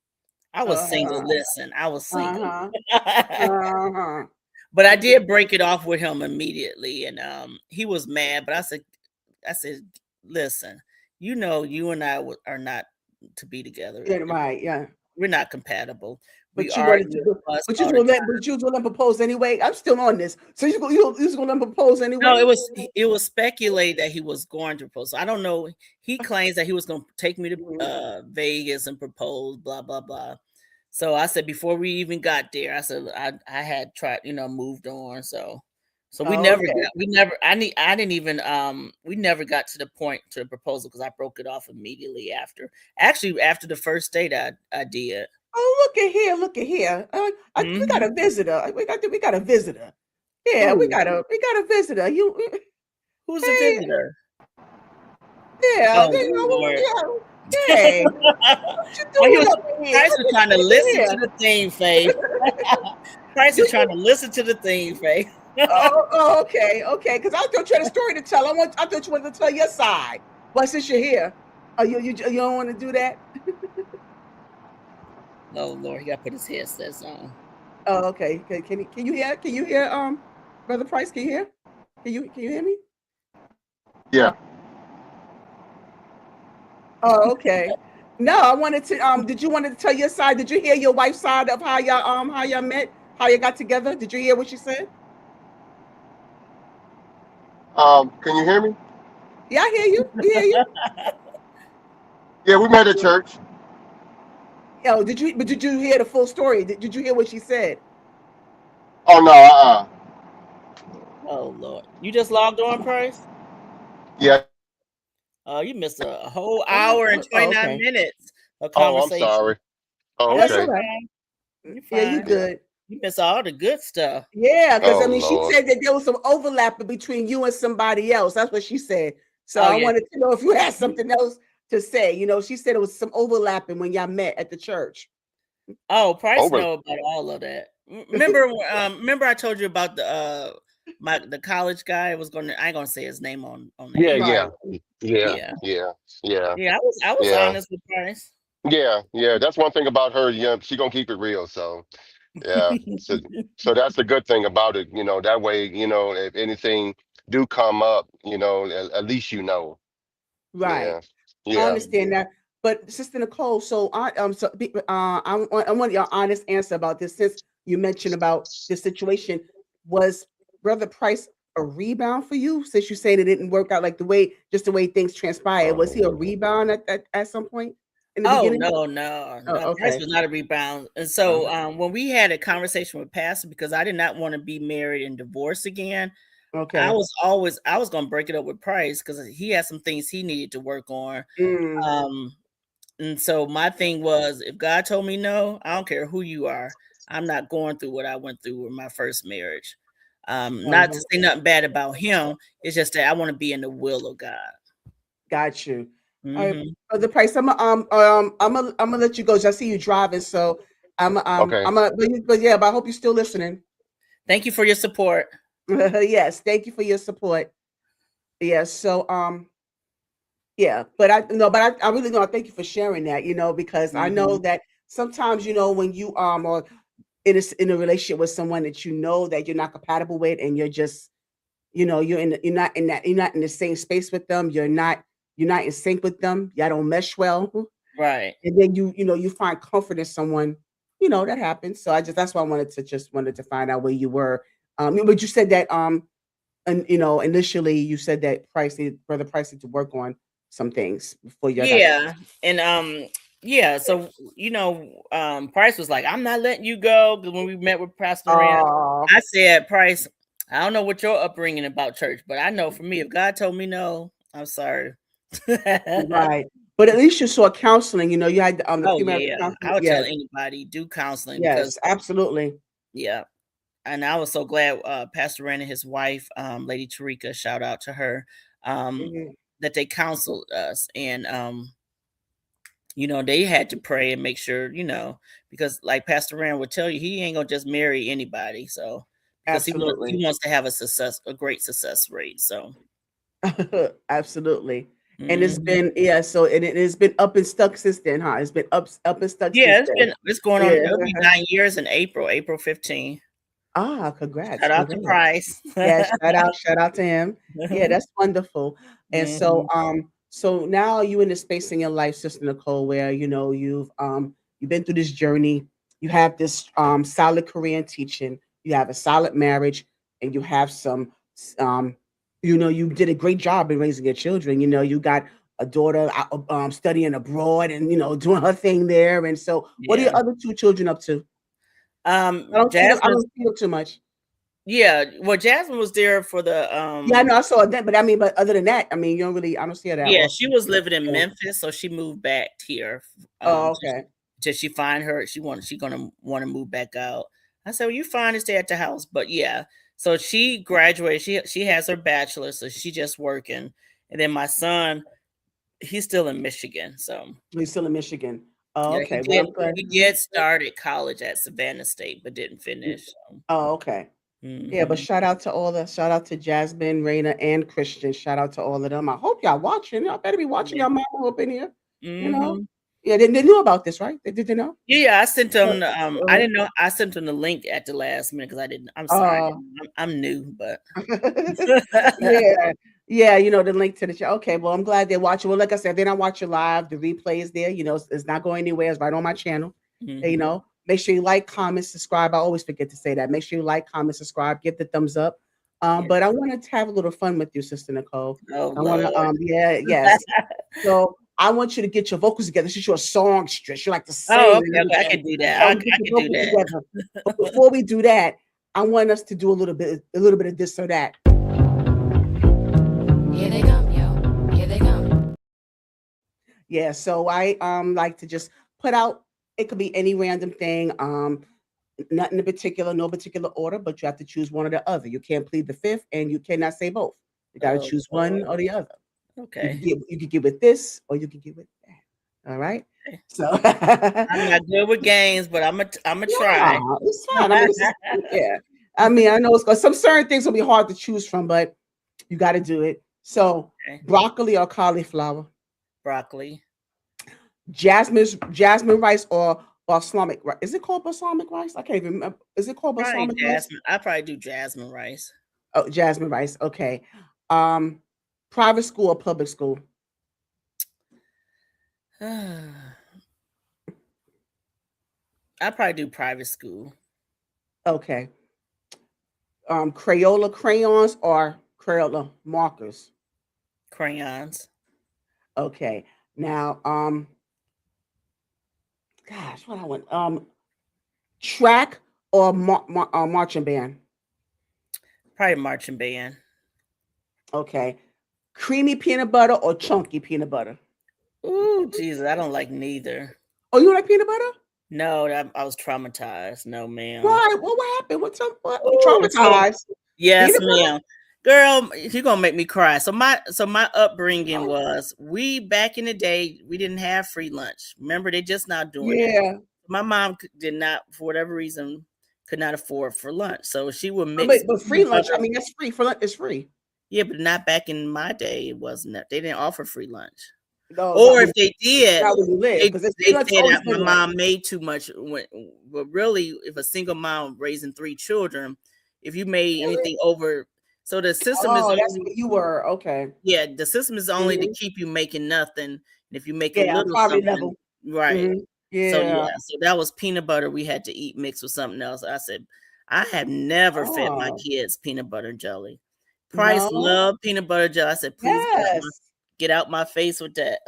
I was single. Uh-huh. Listen, I was single. Uh-huh. Uh-huh. But I did break it off with him immediately. And he was mad, but I said, listen, you and I are not to be together. Yeah, right. Yeah. We're not compatible. We But you wanted argue, to, fuss all the time. but you was gonna let him propose anyway. I'm still on this. So you was gonna let him propose No, anyway? it was speculated that he was going to propose. I don't know. He claims that he was going to take me to Mhm. Vegas and propose. Blah blah blah. So I said before we even got there, I said I had tried, moved on. So we Oh, never okay. got we never I didn't even we never got to the point to the proposal because I broke it off immediately after. Actually, after the first date, I did. Oh, look at here, look at here. We got a Hmm. visitor. We got a visitor. Yeah, we Who got a visitor. who's the Hey, visitor? yeah, Oh Lord. yeah. Hey, what you Well, doing up in here? Price What was you trying to listen to doing the theme, Faith. Price here? was trying to listen to the theme, Faith. Okay, okay. Because I thought you had a story to tell. I thought you wanted to tell your side. But since you're here, you don't want to do that? Oh Lord, he got to put his headsets on. Oh, okay. Can you hear? Can you hear? Brother Price, can you hear? Can you hear me? Yeah. Oh, okay. No, I wanted to. Did you want to tell your side? Did you hear your wife's side of how y'all met? How you got together? Did you hear what she said? Can you hear me? Yeah, I hear you. We hear you. Yeah, we met at church. Oh, did you? But did you hear the full story? Did you hear what she said? Oh no, Oh Lord, you just logged on, Price? Yeah. Oh, you missed a whole Oh, hour and oh, 29 okay. minutes of Oh, I'm conversation. sorry. Oh, No, That's all you're okay. right. fine. You're Yeah, you fine. Yeah. good. You miss all the good stuff. Yeah, because Oh I mean, she Lord. said that there was some overlap between you and somebody else. That's what she said. So Oh I yeah. wanted to know if you had something else to say. She said it was some overlapping when y'all met at the church. Oh, Price Over. know about all of that. Remember I told you about the college guy was gonna. I ain't gonna say his name on the Yeah, air. Right. yeah, yeah, Yeah, yeah, yeah, yeah. I was yeah, honest with Price. yeah, yeah. That's one thing about her. Yeah, she gonna keep it real. So yeah. So that's the good thing about it. That way, if anything do come up, at least you know. Right. Yeah. I Yeah. understand that. But Sister Nicole, I want your honest answer about this since you mentioned about this situation. Was Brother Price a rebound for you since you said it didn't work out like the way things transpired? Was he a rebound at some point in the Oh beginning? no, no, Oh, no. Price okay. was not a rebound. And so Okay. when we had a conversation with Pastor, because I did not want to be married and divorced again, Okay. I was gonna break it up with Price because he had some things he needed to work on. Mm, Um, and so my thing was, if God told me no, I don't care who you are. I'm not going through what I went through with my first marriage. Not uh-huh. to say nothing bad about him. It's just that I want to be in the will of God. Got you. All right, Hmm. Brother Price. I'm gonna let you go. 'Cause I see you driving, so Okay. but I hope you're still listening. Thank you for your support. Yes, thank you for your support. Yes, so yeah, but I no, but I really know. Thank you for sharing that. Because I know Hmm. that sometimes when you are in a relationship with someone that that you're not compatible with, and you're just you're not in the same space with them. You're not in sync with them. Y'all don't mesh well, Right. and then you find comfort in someone. That happens. So that's why I wanted to find out where you were. But you said that and initially you said that Brother Price needed to work on some things before you got Yeah. And yeah, so Price was like, I'm not letting you go. Because when we met with Pastor Rand, Oh, I said, Price, I don't know what your upbringing about church, but I know for me, if God told me no, I'm sorry. right. But at least you saw counseling. You had the Oh premarital yeah. I counseling. would tell Yes, anybody do counseling yes, because absolutely. yeah. And I was so glad Pastor Rand and his wife, Lady Tarika, shout out to her, um, Mhm. that they counseled us. And they had to pray and make sure, because like Pastor Rand would tell you, he ain't gonna just marry anybody. So because Absolutely. he wants to have a great success rate. So Absolutely. And it's mhm. been yeah, so it has been up and stuck since then, huh? It's been up and stuck since Yeah, then. it's going on. Yeah. It'll be 9 years in April 15th. Congrats, Shout out to congrats. Price. Yeah, shout out to him. Yeah, that's wonderful. And so Mhm. so now you in the space in your life, Sister Nicole, where you've been through this journey, you have this solid career in teaching, you have a solid marriage, and you have some um you did a great job in raising your children. You got a daughter studying abroad and doing her thing there. And so what are your Yeah. other two children up to? I Jasmine. don't see them too much. Yeah, well, Jasmine was there for the Yeah, I know I saw that, but I mean, but other than that, I mean, you don't really, I don't see her that yeah, she often. was living in Yeah. Memphis, so she moved back here, Oh, till okay. she find her. She gonna want to move back out. I said, well, you fine to stay at the house, but yeah. So she graduated. She has her bachelor, so she just working. And then my son, he's still in Michigan. So He's still in Michigan. Oh, yeah, okay. Well, I'm glad. he did start at college at Savannah State, but didn't finish. So. Oh, okay. Yeah, but Hmm. shout out to Jasmine, Raina, and Christian. Shout out to all of them. I hope y'all watching. Y'all better be watching Yeah. your mama up in here. You know. Hmm. Yeah, they knew about this, right? They know. Yeah, I sent Uh, them. I uh, didn't know. I sent them the link at the last minute because I didn't. I'm sorry. uh, I'm new, but yeah, yeah. The link to the show. Okay, well, I'm glad they're watching. Well, like I said, they're not watching live. The replay is there. It's not going anywhere. It's right on my channel. hmm. Make sure you like, comment, subscribe. I always forget to say that. Make sure you like, comment, subscribe, give the thumbs up. Yeah. But I wanted to have a little fun with you, Sister Nicole. Oh I want to, Lord. yeah, yes. So I want you to get your vocals together. Since you're a songstress, you like to Oh, sing okay, and okay. I everything. can do that. So I get your can do vocals that. together. But before we do that, I want us to do a little bit of this or that. Here they come, yo. Here they come. Yeah, so I like to just put out, it could be any random thing. Not in particular, no particular order, but you have to choose one or the other. You can't plead the fifth, and you cannot say both. You got to Oh choose Lord. one or the other. Okay. You could get with this, or you could get with that. All right. Okay. So I'm not good with games, but I'm a try. no, it's fine. I mean, this is yeah. I mean, I know some certain things will be hard to choose from, but you got to do it. So, Okay. broccoli or cauliflower, Broccoli. jasmine rice or balsamic rice. Is it called balsamic rice? I can't even remember. Is it called Probably balsamic rice? jasmine. I probably do jasmine rice. Oh, jasmine rice. Okay. Um, private school or public school? I probably do private school. Okay. Crayola crayons or Crayola markers? Crayons. Okay. Now, gosh, what I want? Track or marching band? Probably marching band. Okay. Creamy peanut butter or chunky peanut butter? Ooh, Jesus, I don't like neither. Oh, you like peanut butter? No, I was traumatized. No, ma'am. Why? What happened? What you Ooh, so traumatized? yes, Peanut butter? ma'am. Girl, you're gonna make me cry. So my upbringing was we back in the day, we didn't have free lunch. Remember, they just not doing it. Yeah. My mom did not, for whatever reason, could not afford for lunch. So she would But, mix but free peanut lunch, I butter. mean, that's free for lunch. It's free. Yeah, but not back in my day. It wasn't that they didn't offer free lunch. No, Or if they did, not where you live, they, because it's free they lunch said always that my been there. mom made too much. But really, if a single mom raising 3 children, if you made Really? anything over, so the system is Oh, that's only what you were. Okay. the system is only to Mhm. keep you making nothing. And if you make a Yeah, little poverty something, level. right? Mhm. So Yeah. yeah, so that was peanut butter we had to eat mixed with something else. I said, I have never fed my Oh, kids peanut butter and jelly. Price no. loved peanut butter jelly. I said, please Yes. get out my face with that.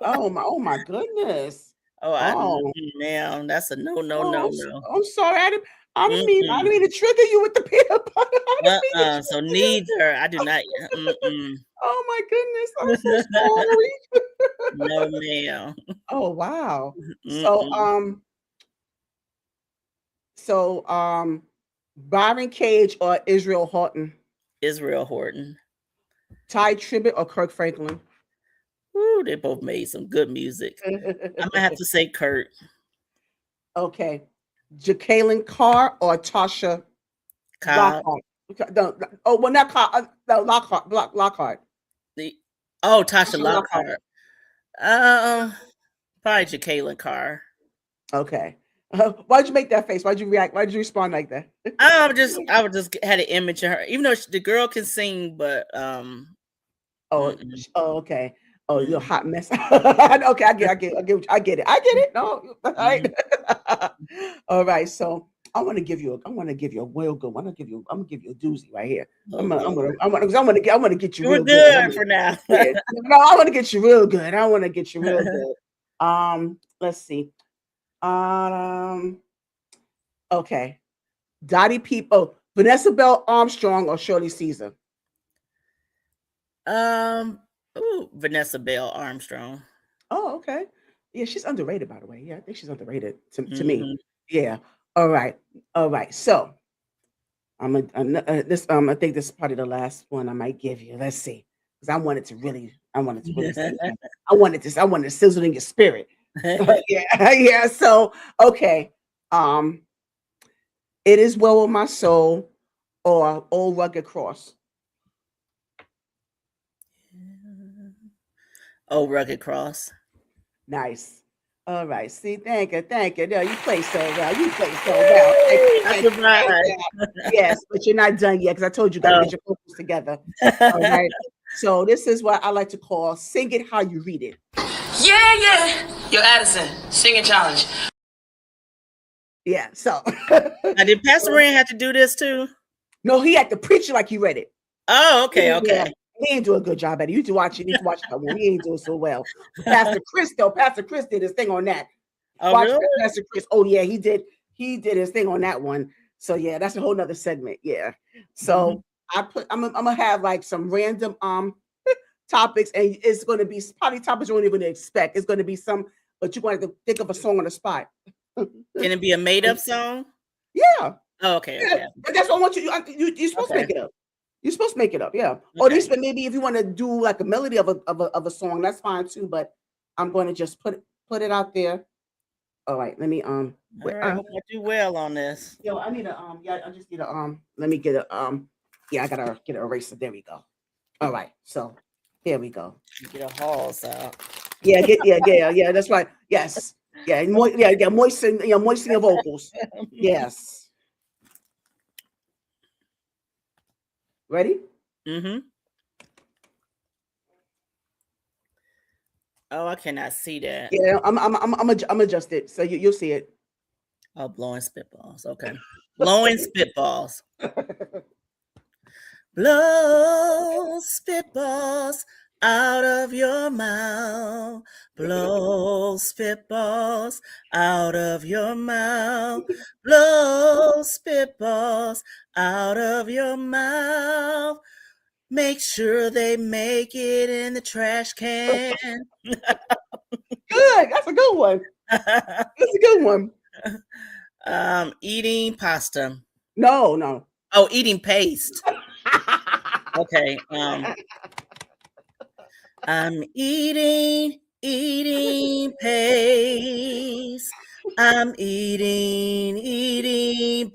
Oh my goodness. Oh, Oh. man, that's a no, no, Oh, no, I'm, no. I'm sorry. I Mm-mm. didn't mean to trigger you with the peanut butter. I didn't mean to So trigger you. neither. I do not. Mm-mm. Oh my goodness. I'm so sorry. No, ma'am. Oh wow. So Mm-mm. Byron Cage or Israel Houghton? Israel Horton. Ty Tribbett or Kirk Franklin? Ooh, they both made some good music. I'm gonna have to say Kurt. Okay. Jacqueline Carr or Tasha Cobb. Lockhart? No, oh, well, not Carr. No, Lockhart. The Tasha Tasha Lockhart. Lockhart. Probably Jacqueline Carr. Okay. Why'd you make that face? Why'd you react? Why'd you respond like that? I would just had an image of her, even though the girl can sing, but Oh, mm-mm, okay. Oh, you're a mm-mm, hot mess. Okay, I get it. I get it. No, all right. mm-mm. All right. So I want to give you a real good one. I'm gonna give you a doozy right here. Oh Lord, I want to get you you were real good. good for now. Yeah. No, I want to get you real good. I want to get you real good. Let's see. Um, okay. Dottie Peep. Oh, Vanessa Bell Armstrong or Shirley Caesar? Vanessa Bell Armstrong. Oh, okay. Yeah, she's underrated, by the way. Yeah, I think she's underrated to me. Hmm. Yeah. All right. All right. So I think this is probably the last one I might give you. Let's see. Because I wanted to really sink in. I wanted to sizzle in your spirit. Yeah, yeah. So okay. Um, It Is Well With My Soul or Old Rugged Cross. Oh, Rugged Cross. Nice. All right. See, thank you. No, you play so well. You play so well. Thank you, I thank you, thank survived. you. Yes, but you're not done yet because I told you got to get your focus together. All right. So this is what I like to call sing it how you read it. Yeah, yeah. Yo, Addison, singing challenge. Yeah. So Now, did Pastor Rand have to do this too? no, he had to preach it like he read it. Oh, okay, Yeah, okay. he ain't do a good job at it. You need to watch that one. He ain't doing so well. But Pastor Chris did his thing on that. Oh, Watch really? Pastor Chris. Oh yeah, he did his thing on that one. So yeah, that's a whole nother segment. Yeah. So I'm gonna have like some random topics, and it's gonna be probably topics you don't even expect. It's gonna be some, but you're going to think of a song on the spot. Can it be a made up song? Yeah. Oh, okay, Yeah. okay. But that's what I want you. You're supposed to Okay. make it up. You're supposed to make it up. Yeah. Or at Okay. least maybe if you want to do like a melody of a song, that's fine too. But I'm going to just put it out there. All right. Let me All right. Hope I do well on this. Yo, I need a yeah, I just need a let me get a yeah, I gotta get an eraser. There we go. All right, so here we go. Get a halls out. Yeah, yeah, that's right. Yes. Yeah, moisten your vocals. Yes. Ready? Mm-hmm. Oh, I cannot see that. Yeah, I'm adjust it so you'll see it. Oh, blowing spitballs. Okay. Blowing spitballs. Blow spitballs out of your mouth. Blow spitballs out of your mouth. Blow spitballs out of your mouth. Make sure they make it in the trash can. Good. That's a good one. That's a good one. Eating pasta. No. Oh, eating paste. Okay. I'm eating paste. I'm eating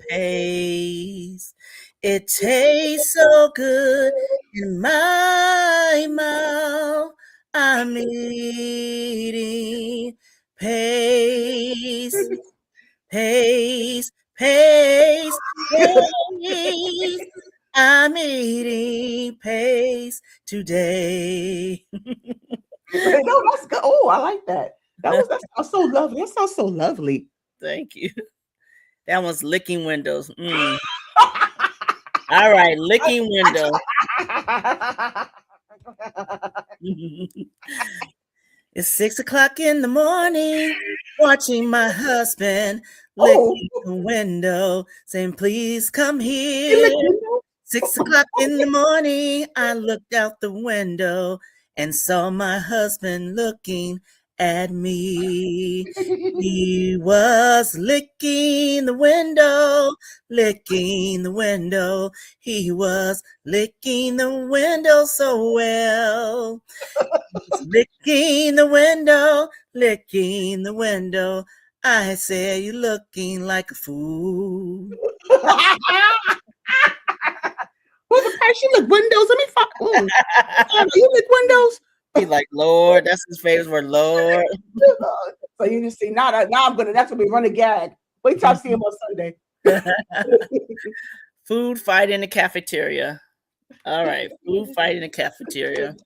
paste. It tastes so good in my mouth. I'm eating paste, paste, paste, paste. I'm eating paste today. No, that's good. Oh, I like that. That sounds so lovely. That sounds so lovely. Thank you. That one's licking windows. All right, licking windows. It's 6:00 in the morning, watching my husband Oh, licking the window, saying, "Please come you here." lick windows? 6:00 in the morning, I looked out the window and saw my husband looking at me. He was licking the window, licking the window. He was licking the window so well. He's licking the window, licking the window. I said, "You're looking like a fool." What's the price? You lick windows. Let me find. Oh, you lick windows? He's like, "Lord," that's his favorite word, Lord. So you just see now. I'm gonna. That's gonna be running gag. Wait till I see him on Sunday. Food fight in the cafeteria. All right, food fight in the cafeteria.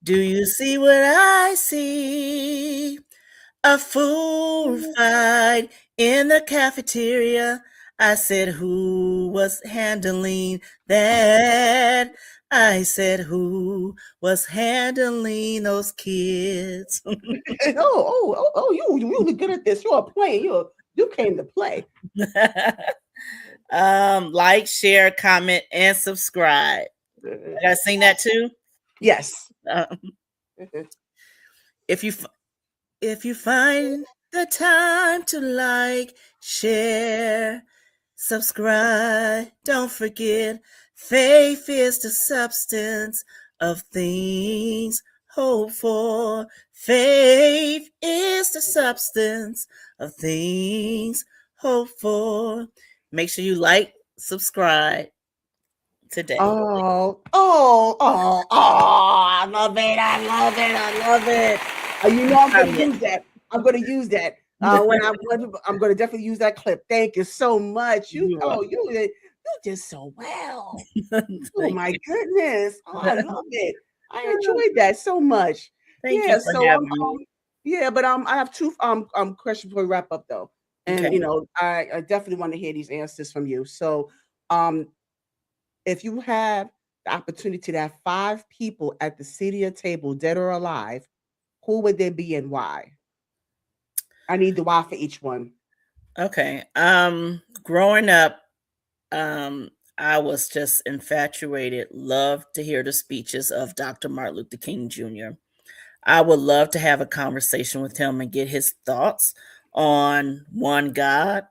Do you see what I see? A food fight in the cafeteria. I said, "Who was handling that?" I said, "Who was handling those kids?" You really good at this. You're playing. You came to play. Like, share, comment, and subscribe. I gotta sing that too. Yes. If you find the time to like, share, subscribe, don't forget, faith is the substance of things hoped for. Faith is the substance of things hoped for. Make sure you like, subscribe today. I love it. I love it. You know I'm going to use that. I'm going to use that. I'm going to definitely use that clip. Thank you so much. You did so well. Oh my goodness. Oh, I love it. I enjoyed that so much. Thank you for having me. Yeah, but I have two questions before we wrap up though. And Okay. I definitely want to hear these answers from you. So if you have the opportunity to have 5 people at the senior table, dead or alive, who would they be and why? I need the why for each one. Okay. Growing up, I was just infatuated, loved to hear the speeches of Dr. Martin Luther King Jr. I would love to have a conversation with him and get his thoughts on one God,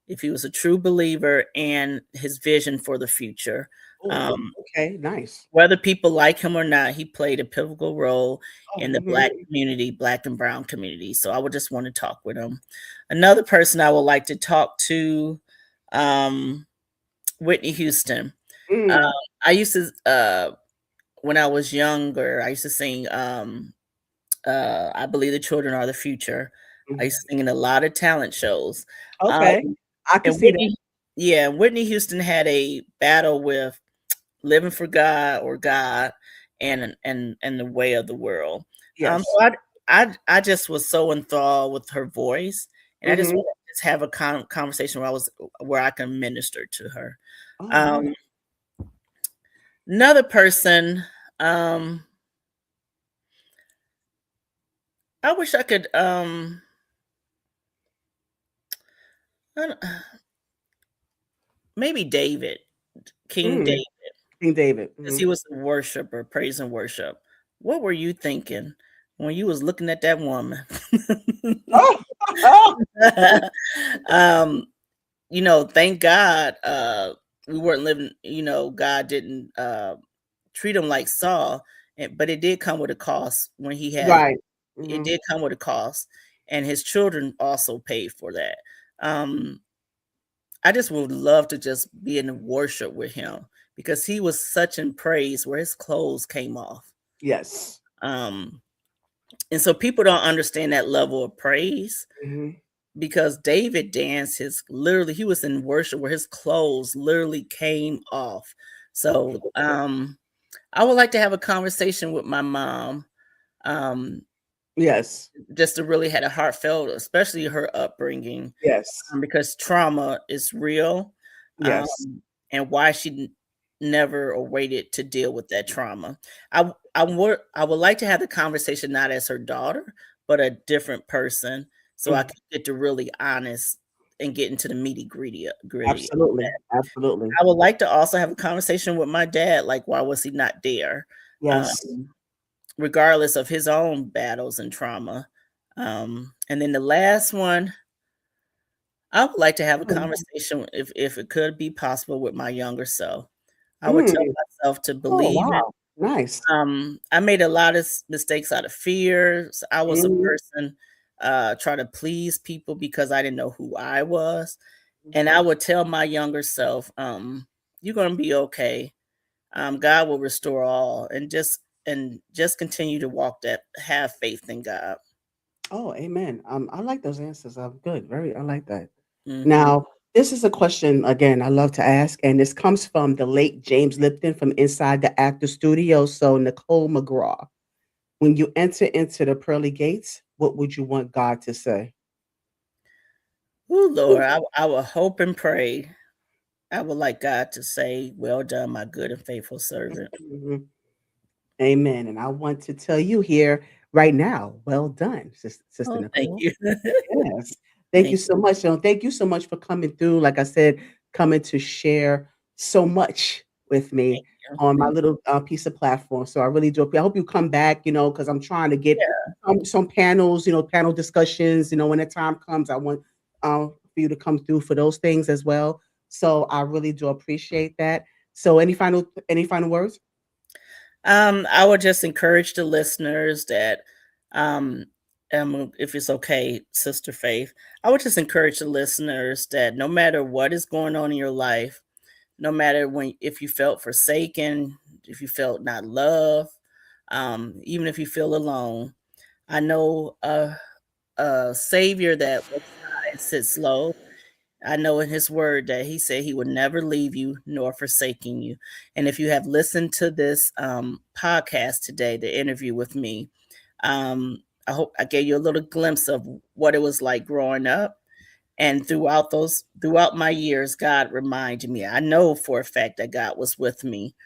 if he was a true believer, and his vision for the future. Oh, Um, okay, nice. whether people like him or not, he played a pivotal role Oh, in the Black mhm, community, Black and Brown community. So I would just want to talk with him. Another person I would like to talk to, um, Whitney Houston. Um, mm, I used to, when I was younger, I used to sing, I Believe the Children Are the Future. I mhm. used to sing in a lot of talent shows. Um, Okay, I can and see that. Whitney Houston had a battle with living for God or God and the way of the world. Yes. So I just was so enthralled with her voice, and I just Mhm. want to just have a conversation where I can minister to her. Oh, nice. Um, Another person, um, I wish I could, I don't- maybe David, King Mm, David, King David. because he Mhm. was a worshiper, praise and worship. What were you thinking when you was looking at that woman? Oh, um, thank God we weren't living, God didn't treat him like Saul, but it did come with a cost when right. it Mhm. did come with a cost, and his children also paid for that. Um, I just would love to just be in worship with him because he was such in praise where his clothes came off. Yes. Um, and so people don't understand that level of praise Mhm. because David danced he was in worship where his clothes literally came off. So I would like to have a conversation with my mom, um, Yes. just to really had a heartfelt, especially her upbringing, Yes. because trauma is real, um, Yes. and why she never or waited to deal with that trauma. I would like to have the conversation not as her daughter, but a different person, so I Mhm. could get to really honest and get into the gritty. Absolutely. Absolutely. I would like to also have a conversation with my dad, like why was he not there, Yes. um, regardless of his own battles and trauma. And then the last one, I would like to have a Mm. conversation, if it could be possible, with my younger self. I would tell Mm. myself to Oh, believe it. wow. Nice. I made a lot of mistakes out of fear. So I was a Mhm. person try to please people because I didn't know who I was. And I would tell my younger self, you're gonna be okay. God will restore all, and just continue to walk that have faith in God. Oh, amen. I like those answers. Good. Very, I like that. Hmm. Now, this is a question again I love to ask, and this comes from the late James Lipton from inside the actor studio. So, Nicole McGraw, when you enter into the pearly gates, what would you want God to say? Oh Lord, I will hope and pray. I would like God to say, "Well done, my good and faithful servant." Mhm. Amen. And I want to tell you here right now, well done, Sister Oh, thank Nicole. you. Yes. Thank you Thank so much. Thank you so much for coming through. Like I said, coming to share so much with me you. on my Thank little piece of platform. So I really do. I hope you come back, because I'm trying to get Yeah. some panels, panel discussions. When the time comes, I want for you to come through for those things as well. So I really do appreciate that. So any final words? I would just encourage the listeners that, um, if it's okay, Sister Faith, I would just encourage the listeners that no matter what is going on in your life, no matter if you felt forsaken, if you felt not loved, even if you feel alone, I know a Savior that was high and sits low. I know in his word that he said he would never leave you nor forsaking you. And if you have listened to this podcast today, the interview with me, I hope I gave you a little glimpse of what it was like growing up. And throughout my years, God reminded me. I know for a fact that God was with me.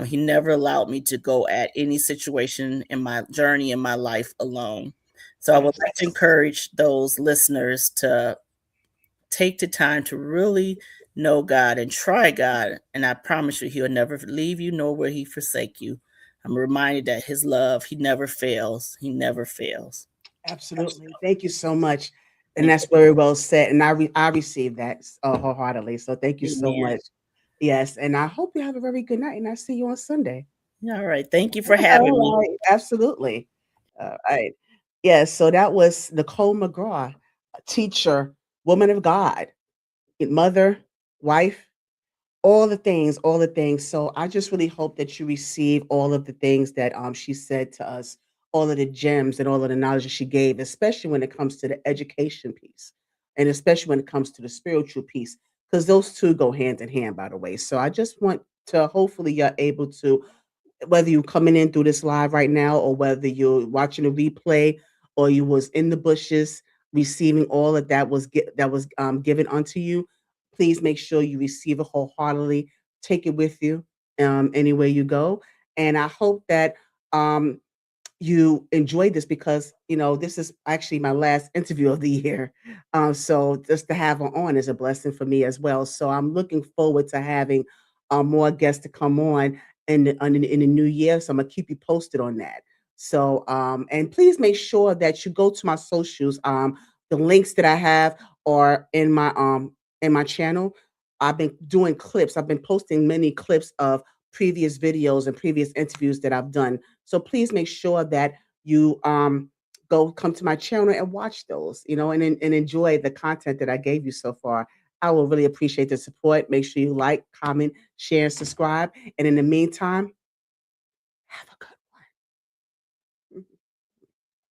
He never allowed me to go at any situation in my journey in my life alone. So I would Yes. like to encourage those listeners to take the time to really know God and try God. And I promise you, He'll never leave you, nor will He forsake you. I'm reminded that his love, he never fails. He never fails. Absolutely. Thank you so much. And Thank that's very well said. And I received that wholeheartedly. So thank you you. so Amen. much. Yes. And I hope you have a very good night. And I see you on Sunday. All right. Thank you for having me. All right. Absolutely. All right. Yes. So that was Nicole McGraw, a teacher, woman of God, mother, wife, all the things, all the things. So I just really hope that you receive all of the things that she said to us, all of the gems and all of the knowledge that she gave, especially when it comes to the education piece, and especially when it comes to the spiritual piece, because those two go hand in hand, by the way. So I just want to hopefully you're able to, whether you coming in through this live right now or whether you're watching a replay or you was in the bushes receiving all of that was given unto you, please make sure you receive it wholeheartedly. Take it with you anywhere you go. And I hope that um, you enjoyed this because this is actually my last interview of the year. So just to have her on is a blessing for me as well. So I'm looking forward to having more guests to come on in the new year. So I'm gonna keep you posted on that. So and please make sure that you go to my socials. The links that I have are in my channel. I've been doing clips. I've been posting many clips of previous videos and previous interviews that I've done, so please make sure that you go come to my channel and watch those, and enjoy the content that I gave you so far. I will really appreciate the support. Make sure you like, comment, share, and subscribe. And in the meantime, have a good